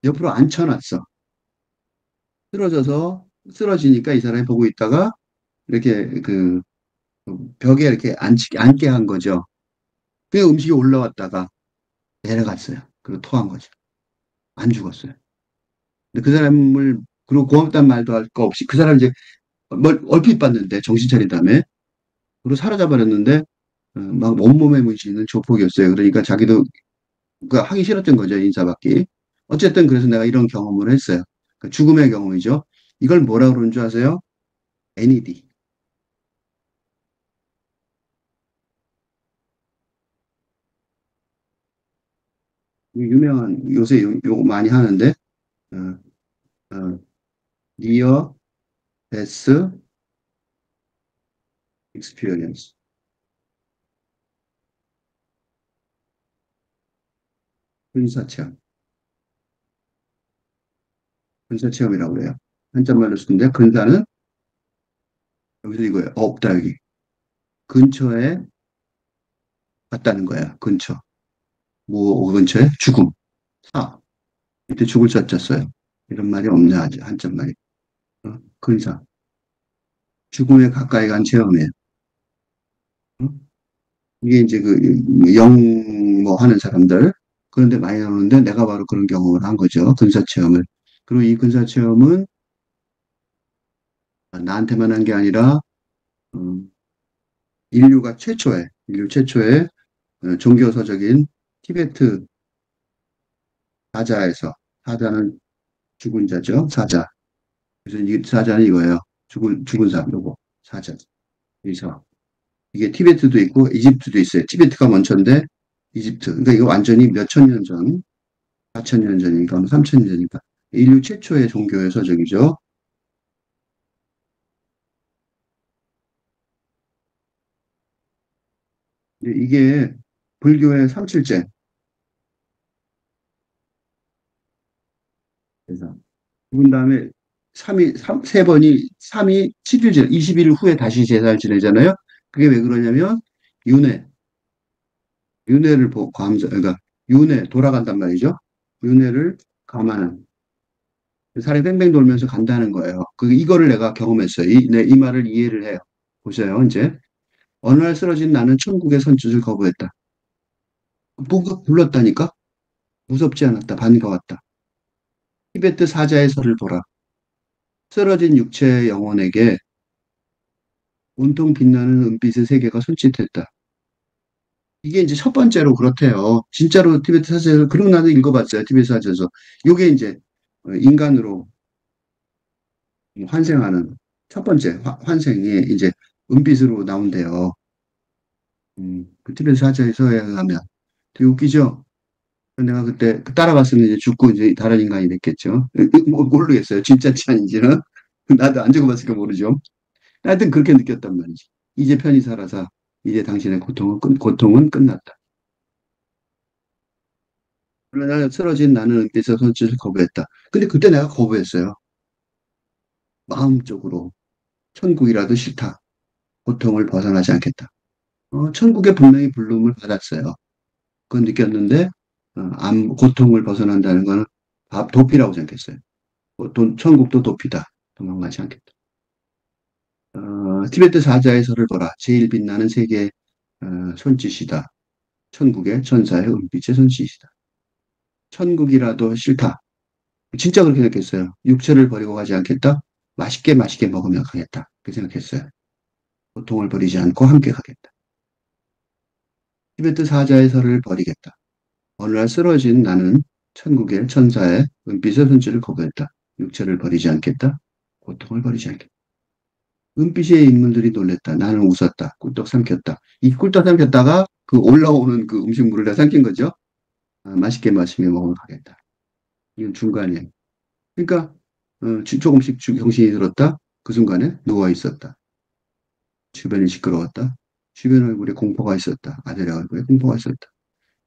옆으로 앉혀놨어. 쓰러져서 쓰러지니까 이 사람이 보고 있다가 이렇게 벽에 이렇게 앉게 한 거죠. 그 음식이 올라왔다가 내려갔어요. 그리고 토한 거죠. 안 죽었어요. 근데 그 사람을 그리고 고맙다는 말도 할 거 없이 그 사람 이제 얼핏 봤는데 정신 차린 다음에 그리고 사라져버렸는데 막 온몸에 문신 있는 조폭이었어요. 그러니까 자기도 하기 싫었던 거죠. 인사받기. 어쨌든 그래서 내가 이런 경험을 했어요. 그 죽음의 경험이죠. 이걸 뭐라 그러는 줄 아세요? NED. 유명한 요새 요거 많이 하는데 어, 어, Near Death Experience. 근사체험. 근사체험이라고 그래요. 한자말로 쓰는데 근사는 여기서 이거예요. 없다 여기. 근처에 갔다는 거야. 근처. 뭐 근처에 죽음. 사. 이때 죽을 자자 써요. 이런 말이 없냐 하지 한자말이. 근사. 죽음에 가까이 간 체험이에요. 어? 이게 이제 뭐 하는 사람들 그런데 많이 나오는데 내가 바로 그런 경험을 한 거죠. 근사 체험을. 그리고 이 근사 체험은 나한테만 한 게 아니라 음, 인류 최초의 종교서적인 티베트 사자에서 사자는 죽은 자죠. 사자. 그래서 이 사자는 이거예요. 죽은 사람 요거. 사자. 여기서. 이게 티베트도 있고 이집트도 있어요. 티베트가 먼저인데 이집트. 그러니까 이거 완전히 몇 천 년 전, 4천 년 전인가, 3천 년 전인가. 인류 최초의 종교의 서적이죠. 근데 이게 불교의 삼칠제. 그래서 죽은 다음에 세 번이, 3이 7일, 20일 후에 다시 제사를 지내잖아요. 그게 왜 그러냐면, 윤회, 그러니까 윤회, 돌아간단 말이죠. 윤회를 감안한. 살이 뺑뺑 돌면서 간다는 거예요. 이거를 내가 경험했어요. 이 말을 이해를 해요. 보세요, 이제. 어느 날 쓰러진 나는 천국의 선짓을 거부했다. 뭐가 불렀다니까? 무섭지 않았다. 반가웠다. 티베트 사자의 설을 보라. 쓰러진 육체의 영혼에게 온통 빛나는 은빛의 세계가 손짓했다. 이게 이제 첫 번째로 그렇대요. 진짜로 티베트 사자에서, 그리고 나도 읽어봤어요. 티베트 사자에서. 이게 이제 인간으로 환생하는 첫 번째 환생이 이제 은빛으로 나온대요. 그 티베트 사자에서에 의하면. 되게 웃기죠? 내가 그때 따라갔으면 이제 죽고 이제 다른 인간이 됐겠죠. 모르겠어요. 진짜인지 아닌지는. 나도 안 적어봤으니까 모르죠. 하여튼 그렇게 느꼈단 말이지. 이제 편히 살아서 이제 당신의 고통은 끝났다. 그러나 쓰러진 나는 은빛의 손짓을 거부했다. 근데 그때 내가 거부했어요. 마음적으로. 천국이라도 싫다. 고통을 벗어나지 않겠다. 천국의 분명히 불름을 받았어요. 그건 느꼈는데, 고통을 벗어난다는 거는 도피라고 생각했어요. 천국도 도피다. 도망가지 않겠다. 티베트 사자의 설을 보라. 제일 빛나는 세계의 손짓이다. 천국의 천사의 은빛의 손짓이다. 천국이라도 싫다. 진짜 그렇게 생각했어요. 육체를 버리고 가지 않겠다. 맛있게 맛있게 먹으며 가겠다. 그렇게 생각했어요. 고통을 버리지 않고 함께 가겠다. 티베트 사자의 설을 버리겠다. 어느 날 쓰러진 나는 천국의 천사의 은빛의 손질을 거부했다. 육체를 버리지 않겠다. 고통을 버리지 않겠다. 은빛의 인물들이 놀랬다. 나는 웃었다. 꿀떡 삼켰다. 이 꿀떡 삼켰다가 그 올라오는 그 음식물을 다 삼킨 거죠. 맛있게 마시며 먹으러 가겠다. 이건 중간이에요. 그러니까 조금씩 정신이 들었다. 그 순간에 누워 있었다. 주변이 시끄러웠다. 주변 얼굴에 공포가 있었다. 아들의 얼굴에 공포가 있었다.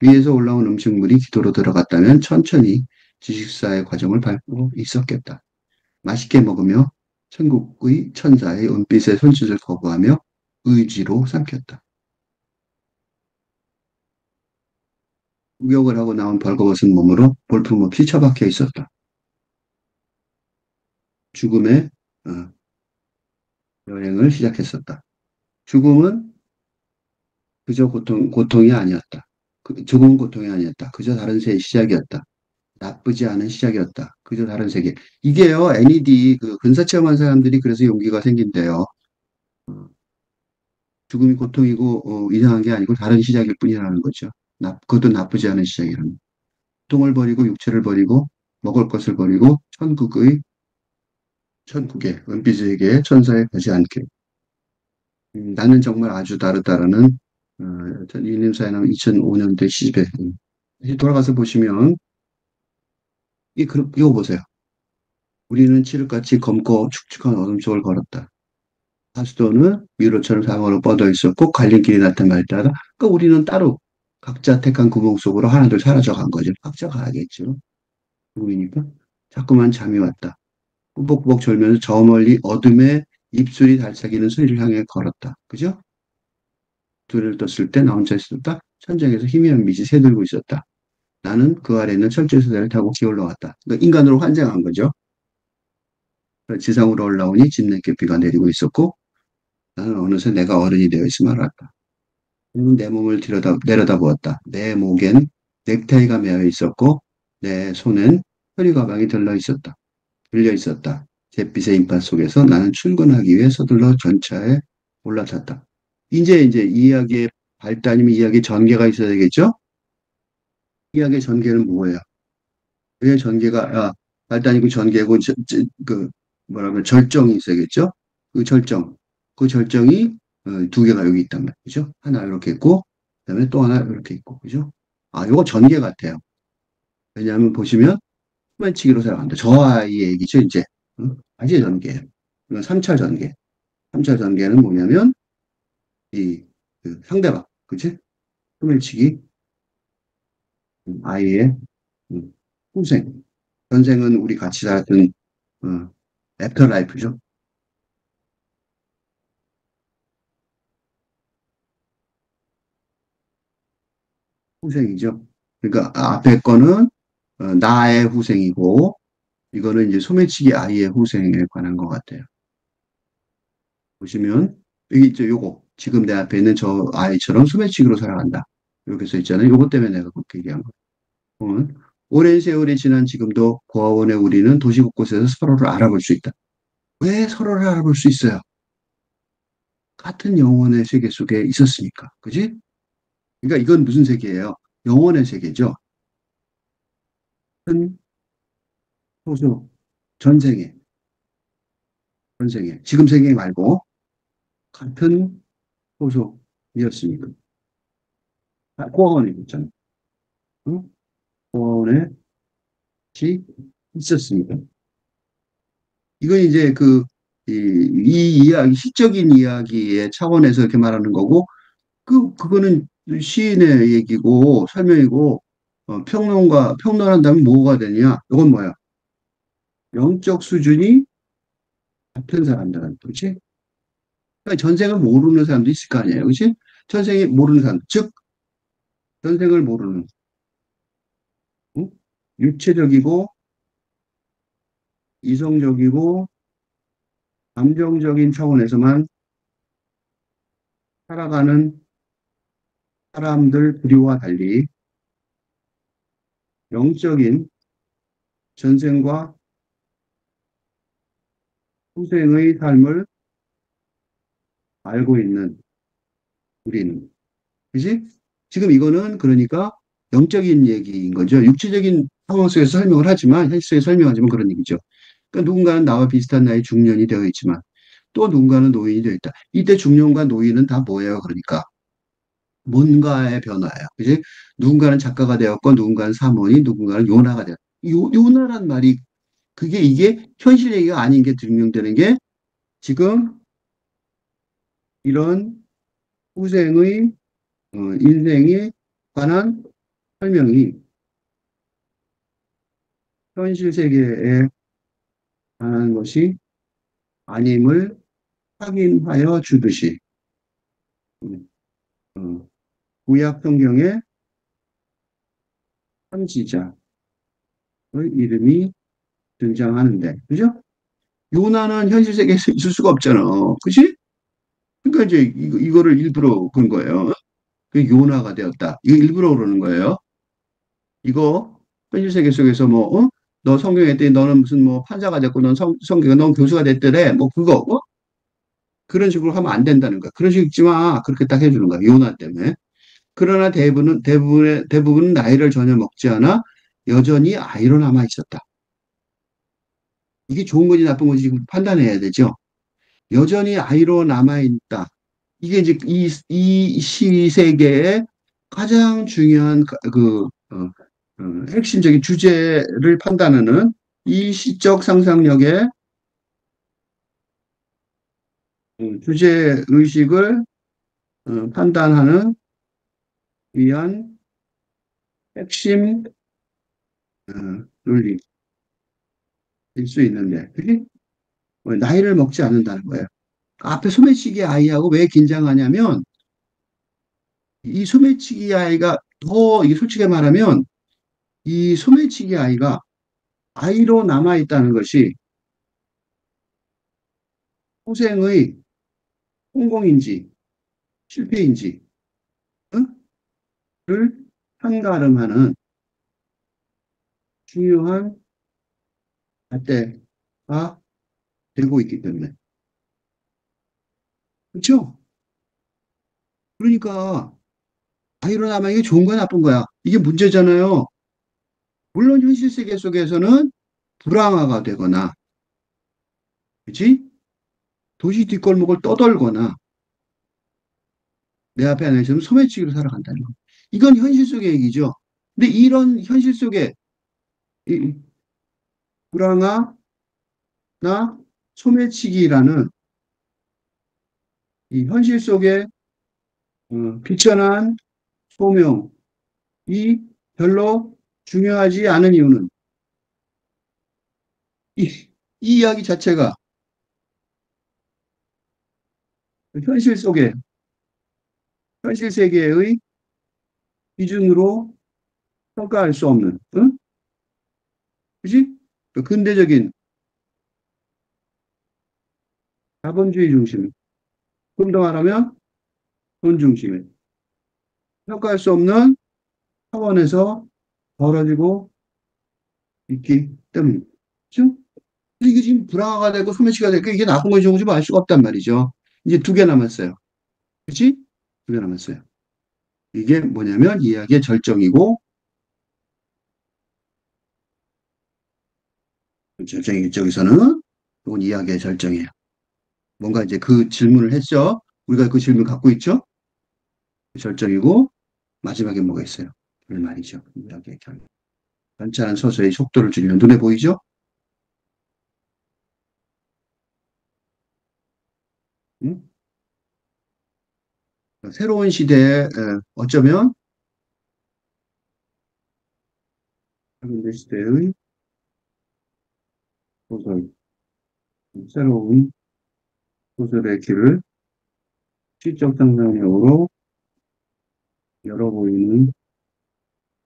위에서 올라온 음식물이 기도로 들어갔다면 천천히 지식사의 과정을 밟고 있었겠다. 맛있게 먹으며 천국의 천사의 은빛의 손짓을 거부하며 의지로 삼켰다. 구역을 하고 나온 벌거벗은 몸으로 볼품없이 처박혀 있었다. 죽음의 어, 여행을 시작했었다. 죽음은 그저 고통이 아니었다. 죽음은 고통이 아니었다. 그저 다른 새의 시작이었다. 나쁘지 않은 시작이었다. 그저 다른 세계. 이게요, NED, 근사체험한 사람들이 그래서 용기가 생긴대요. 죽음이 고통이고, 이상한 게 아니고 다른 시작일 뿐이라는 거죠. 그것도 나쁘지 않은 시작이라는. 고통을 버리고, 육체를 버리고, 먹을 것을 버리고, 천국의, 은빛의 세계에 천사에 가지 않게. 나는 정말 아주 다르다라는, 윌리엄 사이너 2005년대 시집에. 다시 돌아가서 보시면, 이거 보세요. 우리는 칠흑같이 검고 축축한 어둠 속을 걸었다. 하수도는 미로처럼 상으로 뻗어 있었고 갈림길이 나타날 때마다 그러니까 우리는 따로 각자 택한 구멍 속으로 하나둘 사라져 간 거죠. 각자 가야겠죠. 누구니까 자꾸만 잠이 왔다. 꾸벅꾸벅 졸면서 저 멀리 어둠에 입술이 달싹이는 소리를 향해 걸었다. 그죠? 둘을 떴을 때 나 혼자 있었다. 천장에서 희미한 빛이 새들고 있었다. 나는 그 아래 있는 철제소대를 타고 기어올라왔다. 그러니까 인간으로 환생한 거죠. 지상으로 올라오니 진흙개비가 내리고 있었고 나는 어느새 내가 어른이 되어 있음을 알았다. 내 몸을 내려다보았다. 내 목엔 넥타이가 매어 있었고 내 손엔 허리 가방이 들려 있었다. 잿빛의 인파 속에서 나는 출근하기 위해 서둘러 전차에 올라탔다. 이제 이야기의 발단이면 이야기의 전개가 있어야 되겠죠? 이야기의 전개는 뭐예요? 왜 전개가 발단이고 전개고 그 뭐라면 절정이 있어야겠죠? 그 절정. 그 절정이 두 개가 여기 있단 말이죠. 하나 이렇게 있고, 그다음에 또 하나 이렇게 있고, 그죠? 아, 요거 전개 같아요. 왜냐하면 보시면 소매치기로 사용한다. 저 아이의 얘기죠, 이제. 아재 전개예요. 이건 3차 전개. 3차 전개는 뭐냐면 이 상대방, 그치? 소매치기 아이의 음, 후생. 전생은 우리 같이 살았던 애프터 라이프죠. 후생이죠. 그러니까 앞에 거는 나의 후생이고 이거는 이제 소매치기 아이의 후생에 관한 것 같아요. 보시면 여기 있죠, 요거. 지금 내 앞에 있는 저 아이처럼 소매치기로 살아간다. 이렇게 써 있잖아요. 요것 때문에 내가 그렇게 얘기한 거예요. 오랜 세월이 지난 지금도 고아원의 우리는 도시 곳곳에서 서로를 알아볼 수 있다. 왜 서로를 알아볼 수 있어요? 같은 영혼의 세계 속에 있었으니까. 그지? 그러니까 이건 무슨 세계예요? 영혼의 세계죠. 같은 소속, 전생에, 전생에, 지금 생에 말고 같은 소속이었으니까. 고아원에 있잖아요. 응? 고아원에 같이 있었으니까. 이건 이제 이 이야기, 시적인 이야기의 차원에서 이렇게 말하는 거고, 그거는 시인의 얘기고, 설명이고, 평론한다면 뭐가 되냐? 이건 뭐야? 영적 수준이 같은 사람들은, 그렇지? 그러니까 전생을 모르는 사람도 있을 거 아니에요, 그렇지? 전생이 모르는 사람, 즉, 전생을 모르는, 응? 육체적이고, 이성적이고, 감정적인 차원에서만 살아가는 사람들끼리와 달리, 영적인 전생과 후생의 삶을 알고 있는 우리는. 그지? 지금 이거는 그러니까 영적인 얘기인 거죠. 육체적인 상황 속에서 설명을 하지만, 현실에 설명하지만 그런 얘기죠. 그러니까 누군가는 나와 비슷한 나이 중년이 되어 있지만 또 누군가는 노인이 되어 있다. 이때 중년과 노인은 다 뭐예요? 그러니까 뭔가의 변화예요. 그지? 누군가는 작가가 되었고 누군가는 사모니, 누군가는 요나가 되었다. 요나란 말이 이게 현실 얘기가 아닌 게 증명되는 게 지금 이런 후생의 인생에 관한 설명이 현실 세계에 관한 것이 아님을 확인하여 주듯이 어, 구약 성경의 선지자의 이름이 등장하는데, 그죠? 요나는 현실 세계에서 있을 수가 없잖아. 그지? 그러니까 이제 이거를 일부러 그런 거예요. 그 요나가 되었다. 이거 일부러 그러는 거예요. 이거 현실 세계 속에서 뭐, 너 성경에 했더니 너는 무슨 뭐 판사가 됐고 넌 교수가 됐더래. 뭐 그거, 그런 식으로 하면 안 된다는 거야. 그런 식으로 읽지 마. 그렇게 딱 해주는 거야. 요나 때문에. 그러나 대부분은 나이를 전혀 먹지 않아 여전히 아이로 남아 있었다. 이게 좋은 건지 나쁜 건지 지금 판단해야 되죠. 여전히 아이로 남아 있다. 이게 이제 이 시세계의 가장 중요한 핵심적인 주제를 판단하는 이 시적 상상력의 주제 의식을 판단하는 위한 핵심 논리일 수 있는데, 그게 나이를 먹지 않는다는 거예요. 앞에 소매치기 아이하고 왜 긴장하냐면, 이 소매치기 아이가 이게 솔직히 말하면, 이 소매치기 아이가 아이로 남아있다는 것이 후생의 성공인지 실패인지, 응? 를 판가름하는 중요한 잣대가 되고 있기 때문에. 그렇죠? 그러니까 아이로 남아 이게 좋은 거야 나쁜 거야? 이게 문제잖아요. 물론 현실 세계 속에서는 불황화가 되거나, 그렇지? 도시 뒷골목을 떠돌거나 내 앞에 앉아 있으면 소매치기로 살아간다는 거. 이건 현실 속의 얘기죠. 근데 이런 현실 속에 이 불황아나 소매치기라는 이 현실 속의 비천한 소명이 별로 중요하지 않은 이유는 이 이야기 자체가 현실 속에 현실 세계의 기준으로 평가할 수 없는, 응? 그지? 그 근대적인 자본주의 중심, 좀 더 말하면 돈 중심의 평가할 수 없는 차원에서 벌어지고 있기 때문입니다. 그죠? 이게 지금 불황화가 되고 소매치기가 되고 이게 나쁜 건지 좋은 건지 알 수가 없단 말이죠. 이제 두 개 남았어요. 그치? 두 개 남았어요. 이게 뭐냐면 이야기의 절정이고, 절정이 저기서는 이건 이야기의 절정이에요. 뭔가 이제 그 질문을 했죠. 우리가 그 질문을 갖고 있죠. 그 절정이고 마지막에 뭐가 있어요? 결말이죠. 이야기의 결말. 단짠한 서서히 속도를 줄이면 눈에 보이죠? 응? 새로운 시대에 어쩌면 현대 시대의 소설, 새로운 소설의 길을 시적 상상력으로 열어 보이는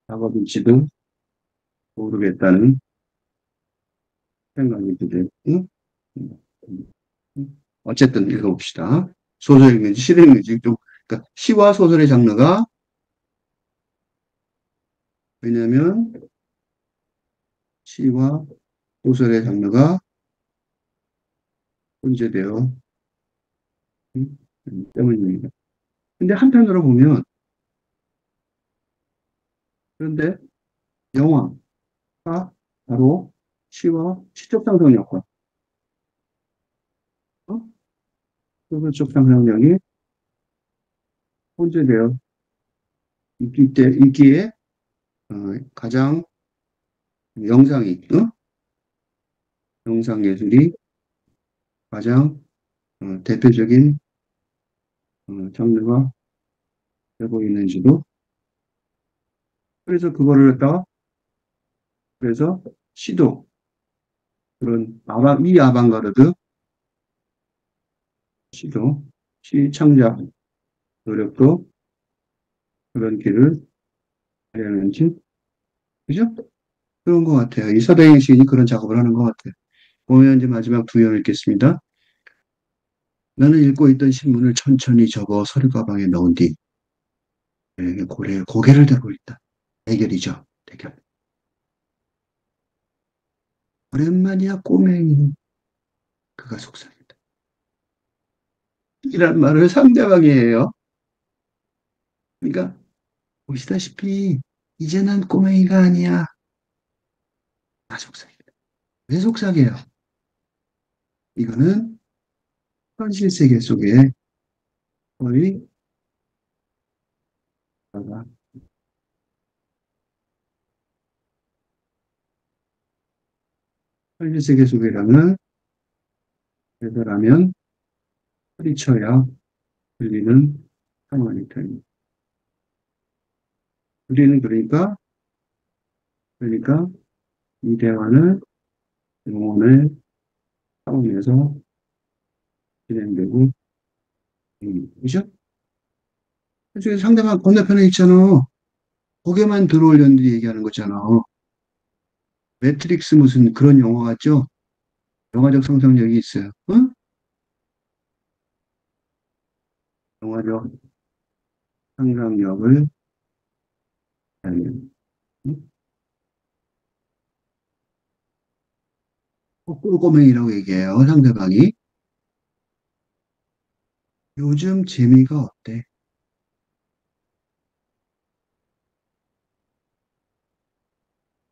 작업일지도 모르겠다는 생각이 드네요. 응? 어쨌든 읽어봅시다. 소설 읽는지 시 읽는지 좀, 그러니까 시와 소설의 장르가 왜냐하면 시와 소설의 장르가 혼재되어 때문입니다. 근데 한편으로 보면 그런데 영화가 바로 시와 시적 상상력과 소설적 상상력이 혼재되어 있기에 가장 영상이 영상 예술이 가장 대표적인 장르가 되고 있는지도 그래서 그거를 갖다가 그래서 시도 그런 이 아방가르드 시도 시 창작 노력도 그런 길을 하려는지 그죠? 그런 것 같아요. 이 서대행 시인이 그런 작업을 하는 것 같아요. 보면 이제 마지막 두 연 읽겠습니다. 나는 읽고 있던 신문을 천천히 접어 서류 가방에 넣은 뒤 고개를 들고 있다. 대결이죠. 대결. 오랜만이야 꼬맹이. 그가 속삭인다. 이란 말을 상대방이 해요. 그러니까 보시다시피 이제 난 꼬맹이가 아니야. 나 속삭인다. 왜 속삭여요? 이거는 현실 세계 속에 거의 현실 세계 속이라면 배달하면 소리쳐야 들리는 상황이 됩니다. 우리는 그러니까 이 대화는 영혼의 차원에서 진행되고 그죠? 그중에 상대방 건너편에 있잖아. 거기에만 들어올렸는데 얘기하는 거잖아. 매트릭스 무슨 그런 영화 같죠? 영화적 상상력이 있어요. 응? 영화적 상상력을 하는 응? 꿀꼬맹이라고 얘기해요. 상대방이. 요즘 재미가 어때?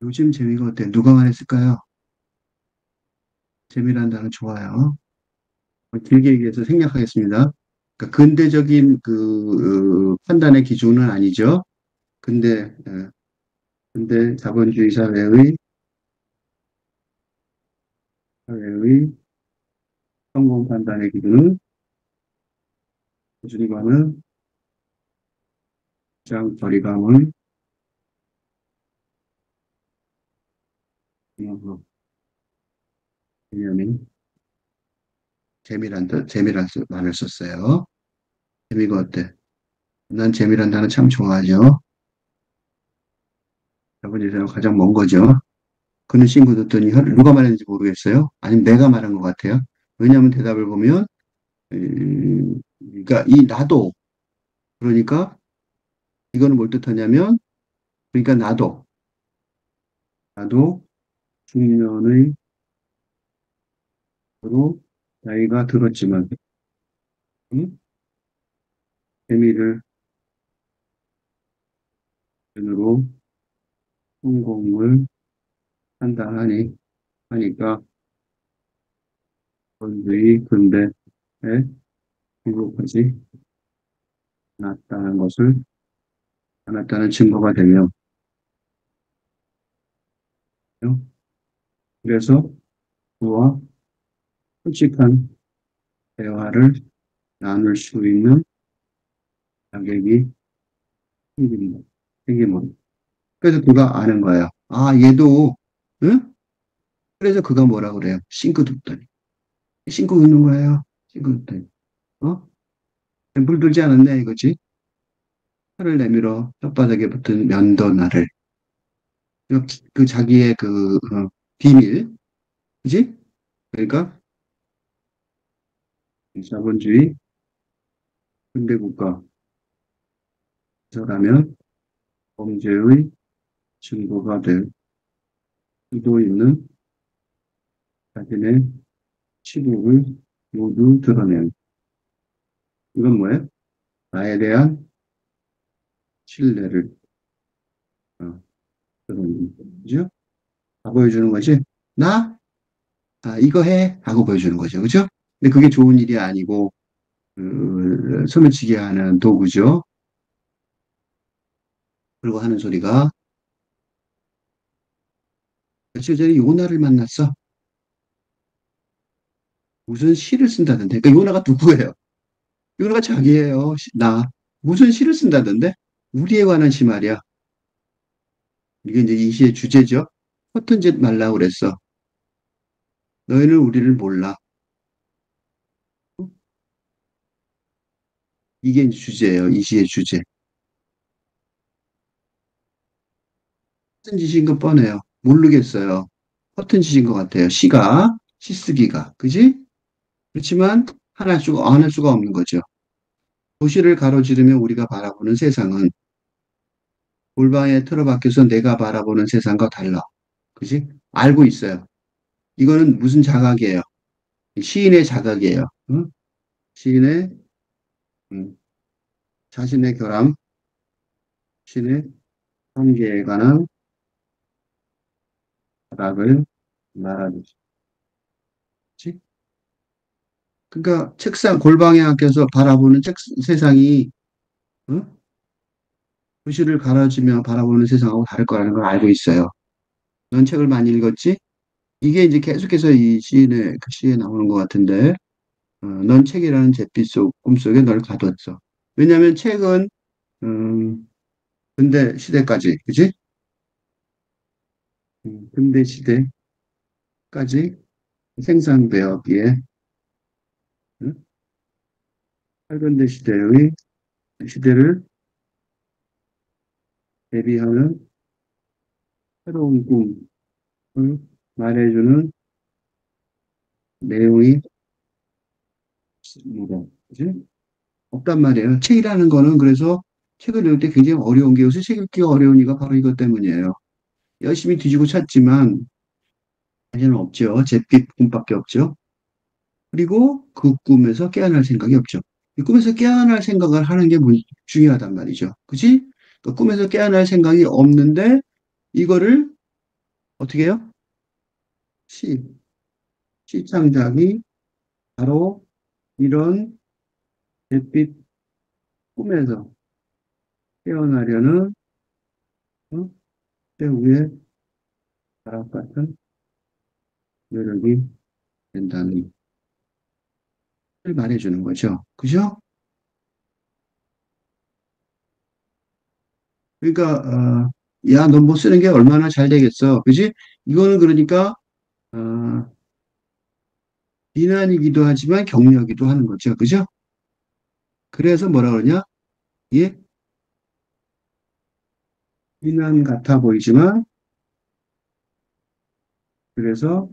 요즘 재미가 어때? 누가 말했을까요? 재미란 단어 좋아요. 길게 얘기해서 생략하겠습니다. 그러니까 근대적인 판단의 기준은 아니죠. 근대, 근대 자본주의 사회의 성공 판단의 기준은 기준이과는 장 거리감을 개념이 재미란 말을 썼어요. 재미가 어때? 난 재미란 단어 참 좋아하죠. 자본주의사가 가장 먼 거죠. 그는 친구 듣더니 누가 말했는지 모르겠어요. 아니면 내가 말한 것 같아요. 왜냐하면 대답을 보면, 그러니까 이 나도, 그러니까 이거는 뭘 뜻하냐면, 그러니까 나도 중년의 로 나이가 들었지만, 음, 재미를 으로 성공을 한다 하니까, 본주의 근대에 행복하지 않았다는 것을, 않았다는 증거가 되며, 그래서 그와 솔직한 대화를 나눌 수 있는 자격이 생깁니다. 생기면. 그래서 그가 아는 거예요. 아, 얘도, 응? 그래서 그가 뭐라 그래요? 싱크 둡더니. 싱크 굽는 거예요. 싱크 둡더니. 어? 물 들지 않았네, 이거지? 팔을 내밀어 혓바닥에 붙은 면도날을. 그 자기의 비밀. 그지? 그러니까, 이 자본주의 근대국가에서라면 범죄의 증거가 될 수도 있는 자신의 치부를 모두 드러낸. 이건 뭐예요? 나에 대한 신뢰를 어, 드러낸. 그죠? 다 보여주는 거지. 나? 이거 해? 하고 보여주는 거죠. 그죠? 근데 그게 좋은 일이 아니고, 소매치기 하는 도구죠. 그리고 하는 소리가, 며칠 전에 요나를 만났어. 무슨 시를 쓴다던데. 그러니까 요나가 누구예요? 요나가 자기예요. 나. 무슨 시를 쓴다던데? 우리에 관한 시 말이야. 이게 이제 이 시의 주제죠. 허튼 짓 말라고 그랬어. 너희는 우리를 몰라. 이게 이제 주제예요. 이 시의 주제. 허튼 짓인 거 뻔해요. 모르겠어요. 허튼 짓인 것 같아요. 시 쓰기가. 그지? 그렇지만 안 할 수가 없는 거죠. 도시를 가로지르며 우리가 바라보는 세상은 골방에 틀어박혀서 내가 바라보는 세상과 달라. 그지? 알고 있어요. 이거는 무슨 자각이에요? 시인의 자각이에요. 응? 시인의 음, 자신의 결함, 시인의 한계에 관한 자각을 말하는 거지. 그러니까 책상 골방에 앉혀서 바라보는 세상이 응? 도시를 가로지며 바라보는 세상하고 다를 거라는 걸 알고 있어요. 넌 책을 많이 읽었지? 이게 이제 계속해서 이 시인의 그 시에 나오는 것 같은데, 넌 책이라는 잿빛 꿈속에 널 가뒀어. 왜냐하면 책은 음, 근대 시대까지, 그지? 근대 시대까지 생산되었기에 응? 팔근대 시대를 대비하는 새로운 꿈을 말해주는 내용이 있습니다. 그지? 없단 말이에요. 책이라는 거는 그래서 책을 읽을 때 굉장히 어려운 게 요새 책 읽기가 어려운 이유가 바로 이것 때문이에요. 열심히 뒤지고 찾지만 사실은 없죠. 잿빛 꿈밖에 없죠. 그리고 그 꿈에서 깨어날 생각이 없죠. 이 꿈에서 깨어날 생각을 하는 게 중요하단 말이죠. 그지? 그 꿈에서 깨어날 생각이 없는데 이거를 어떻게 해요? 시, 시 창작이 바로 이런 잿빛 꿈에서 깨어나려는 어? 최후의 바람 같은 노력이 된다는 걸 말해주는 거죠. 그죠? 그러니까 야, 너 뭐 쓰는 게 얼마나 잘 되겠어. 그지? 이거는 그러니까 어, 비난이기도 하지만 격려이기도 하는 거죠. 그죠? 그래서 뭐라 그러냐? 예? 비난 같아 보이지만 그래서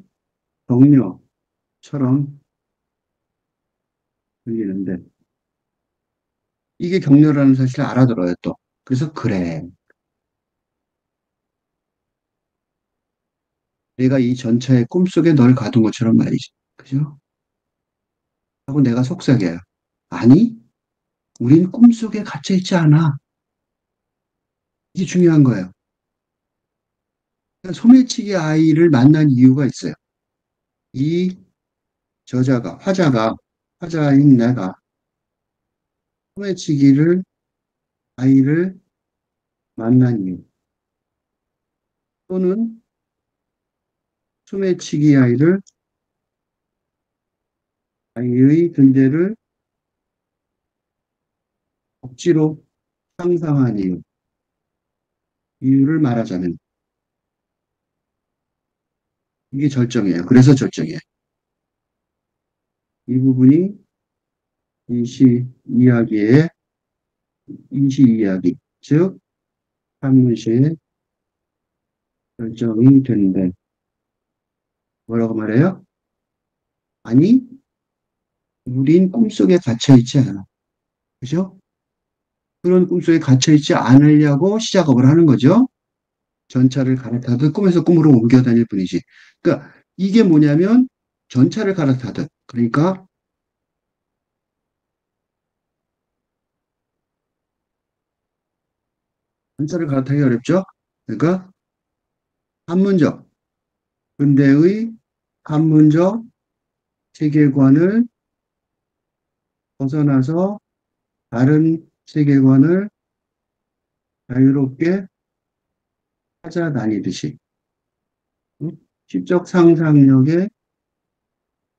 격려처럼 들리는데 이게 격려라는 사실을 알아들어요 또. 그래서 그래. 내가 이 전차의 꿈속에 널 가둔 것처럼 말이지. 그죠? 하고 내가 속삭여요. 아니, 우린 꿈속에 갇혀 있지 않아. 이게 중요한 거예요. 그러니까 소매치기 아이를 만난 이유가 있어요. 이 화자인 내가 소매치기를 아이를 만난 이유 또는 소매치기 아이의 존재를 억지로 상상한 이유를 말하자면 이게 절정이에요. 그래서 절정이에요. 이 부분이 인시 이야기의 인시 이야기, 즉 한문시의 절정이 되는데 뭐라고 말해요? 아니, 우린 꿈속에 갇혀 있지 않아. 그죠? 그런 꿈속에 갇혀 있지 않으려고 시작업을 하는 거죠. 전차를 갈아타듯 꿈에서 꿈으로 옮겨 다닐 뿐이지. 그러니까 이게 뭐냐면 전차를 갈아타듯. 그러니까 전차를 갈아타기 어렵죠? 그러니까 한문적, 근대의 한문적 세계관을 벗어나서 다른 세계관을 자유롭게 찾아다니듯이 응? 시적 상상력에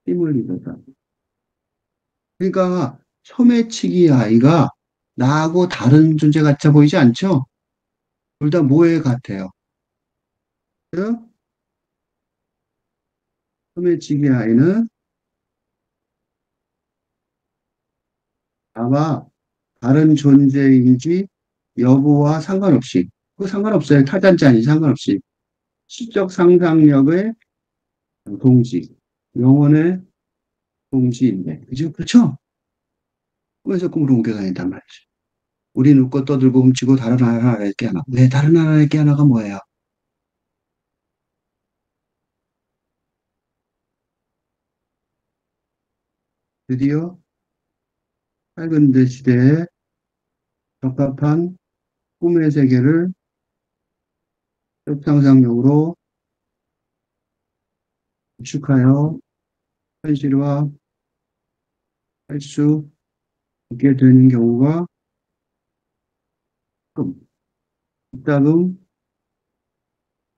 힘을 입었다. 그러니까 소매치기 아이가 나하고 다른 존재 같아 보이지 않죠? 둘 다 뭐에 같아요? 그 소매치기 아이는 나와 다른 존재인지 여부와 상관없이 그 상관없어요. 타잔짜니 상관없이 시적 상상력의 동지, 영혼의 동지인데 그죠? 그렇죠? 꿈에서 꿈으로 옮겨 다닌단 말이죠. 우리는 웃고 떠들고 훔치고 다른 나라에 깨어나. 왜 다른 나라에 깨어나가 뭐예요? 드디어 밝은데 시대에 적합한 꿈의 세계를 상상력으로 구축하여 현실화할 수 있게 되는 경우가 이따금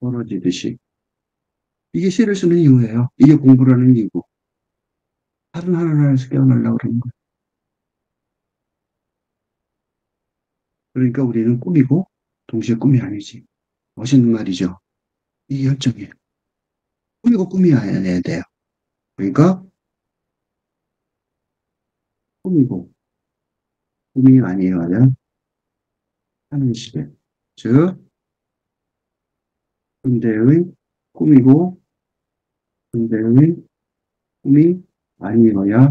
벌어지듯이. 이게 시를 쓰는 이유예요. 이게 공부라는 이유고. 다른 하나라에서 깨어나려고 그러는 거예요. 그러니까 우리는 꿈이고 동시에 꿈이 아니지. 멋있는 말이죠. 이게 결정이에요. 꿈이고 꿈이 아니어야 돼요. 그러니까 꿈이고 꿈이 아니어야 하는 시대. 즉, 근대의 꿈이고 근대의 꿈이 아니어야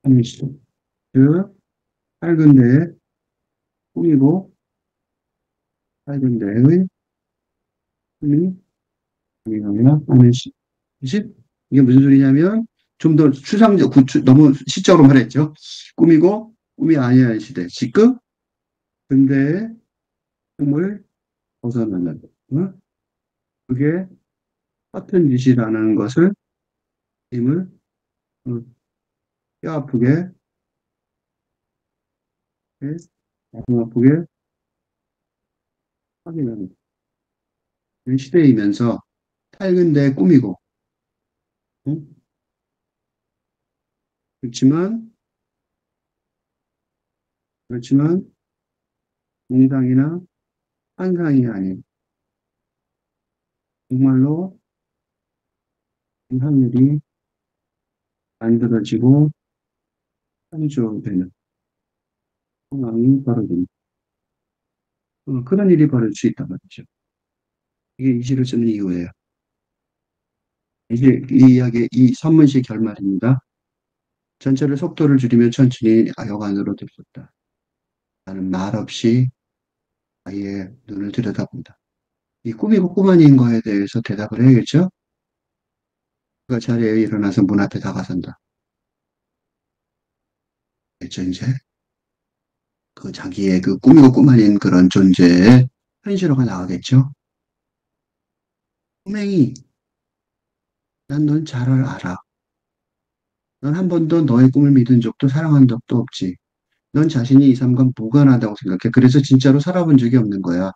하는 시대. 즉, 할근대의 꿈이고 할근대의 꿈이 아니어야 하는 시대. 그치? 이게 무슨 소리냐면 좀 더 추상적, 너무 시적으로 말했죠. 꿈이고 꿈이 아니어야 하는 시대. 지금 근대의 꿈을 벗어나는 어? 그게 같은 짓이라는 것을 힘을 어, 뼈 아프게, 예, 가슴 아프게 확인하는 시대이면서 밝은 데 꾸미고, 응? 그렇지만, 그렇지만, 농상이나 환상이 아닌, 정말로 확률이 만들어지고 창조되는 상황이 벌어집니다. 그런 일이 벌어질 수 있단 말이죠. 이게 이시를 쓰는 이유예요. 이제 이 이야기, 이 선문식 결말입니다. 전체를 속도를 줄이며 천천히 여관으로 들었다. 나는 말 없이 아이의 눈을 들여다본다. 이 꿈이고 꿈 아닌 거에 대해서 대답을 해야겠죠? 그가 자리에 일어나서 문 앞에 다가선다. 그죠 이제 그 자기의 그 꿈이고 꿈 아닌 그런 존재의 현실화가 나가겠죠? 꿈맹이, 난 널 잘 알아. 넌 한 번도 너의 꿈을 믿은 적도 사랑한 적도 없지. 넌 자신이 이 삶과 무관하다고 생각해. 그래서 진짜로 살아본 적이 없는 거야.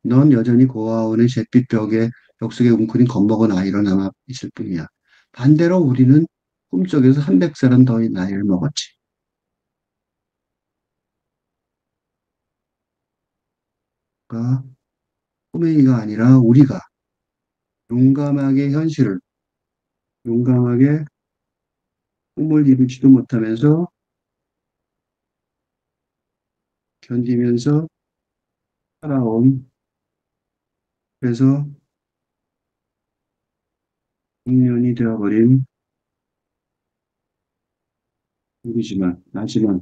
넌 여전히 고아원의 잿빛 벽에 벽 속에 웅크린 겁먹은 아이로 남아 있을 뿐이야. 반대로 우리는 꿈속에서 300살은 더 나이를 먹었지. 그러니까 꿈의 가 아니라 우리가 용감하게 현실을, 용감하게 꿈을 이루지도 못하면서 견디면서 살아온, 그래서 중년이 되어버린 우리지만, 나지만,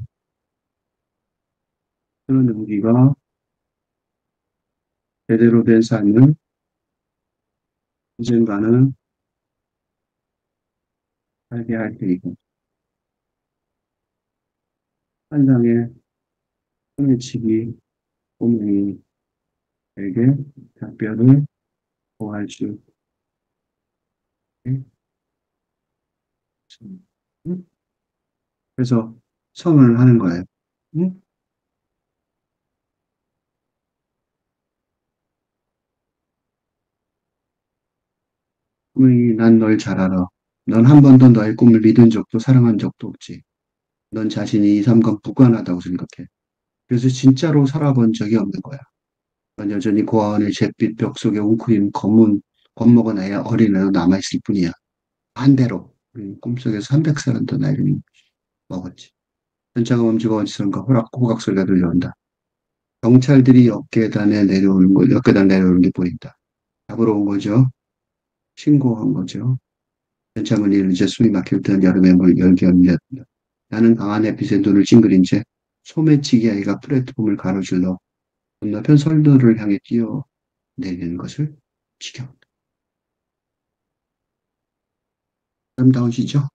그런 우리가 제대로 된 삶을 언젠가는 살게 할 테이고, 환상의 소매치기 꼬맹이에게 작별을 고할 수 있게. 응? 그래서 선언을 하는 거예요. 응? 꼬맹이, 난 널 잘 알아. 넌 한 번도 너의 꿈을 믿은 적도 사랑한 적도 없지. 넌 자신이 이 삶과 무관하다고 생각해. 그래서 진짜로 살아본 적이 없는 거야. 넌 여전히 고아원의 잿빛 벽 속에 웅크린 겁먹은 아이 어린애로 남아있을 뿐이야. 반대로 우리는 꿈속에서 300살은 더 나이를 먹었지. 전차가 멈추고 어디선가 호각 소리가 들려온다. 경찰들이 어깨단 내려오는 게 보인다. 잡으러 온 거죠. 신고한 거죠. 전차문이 이제 숨이 막힐 듯 여름에 물 열기 열렸다. 나는 강한 햇빛에 눈을 찡그린 채 소매치기 아이가 플랫폼을 가로질러 건너편 선로를 향해 뛰어내리는 것을 지켜본다. 아름다우시죠?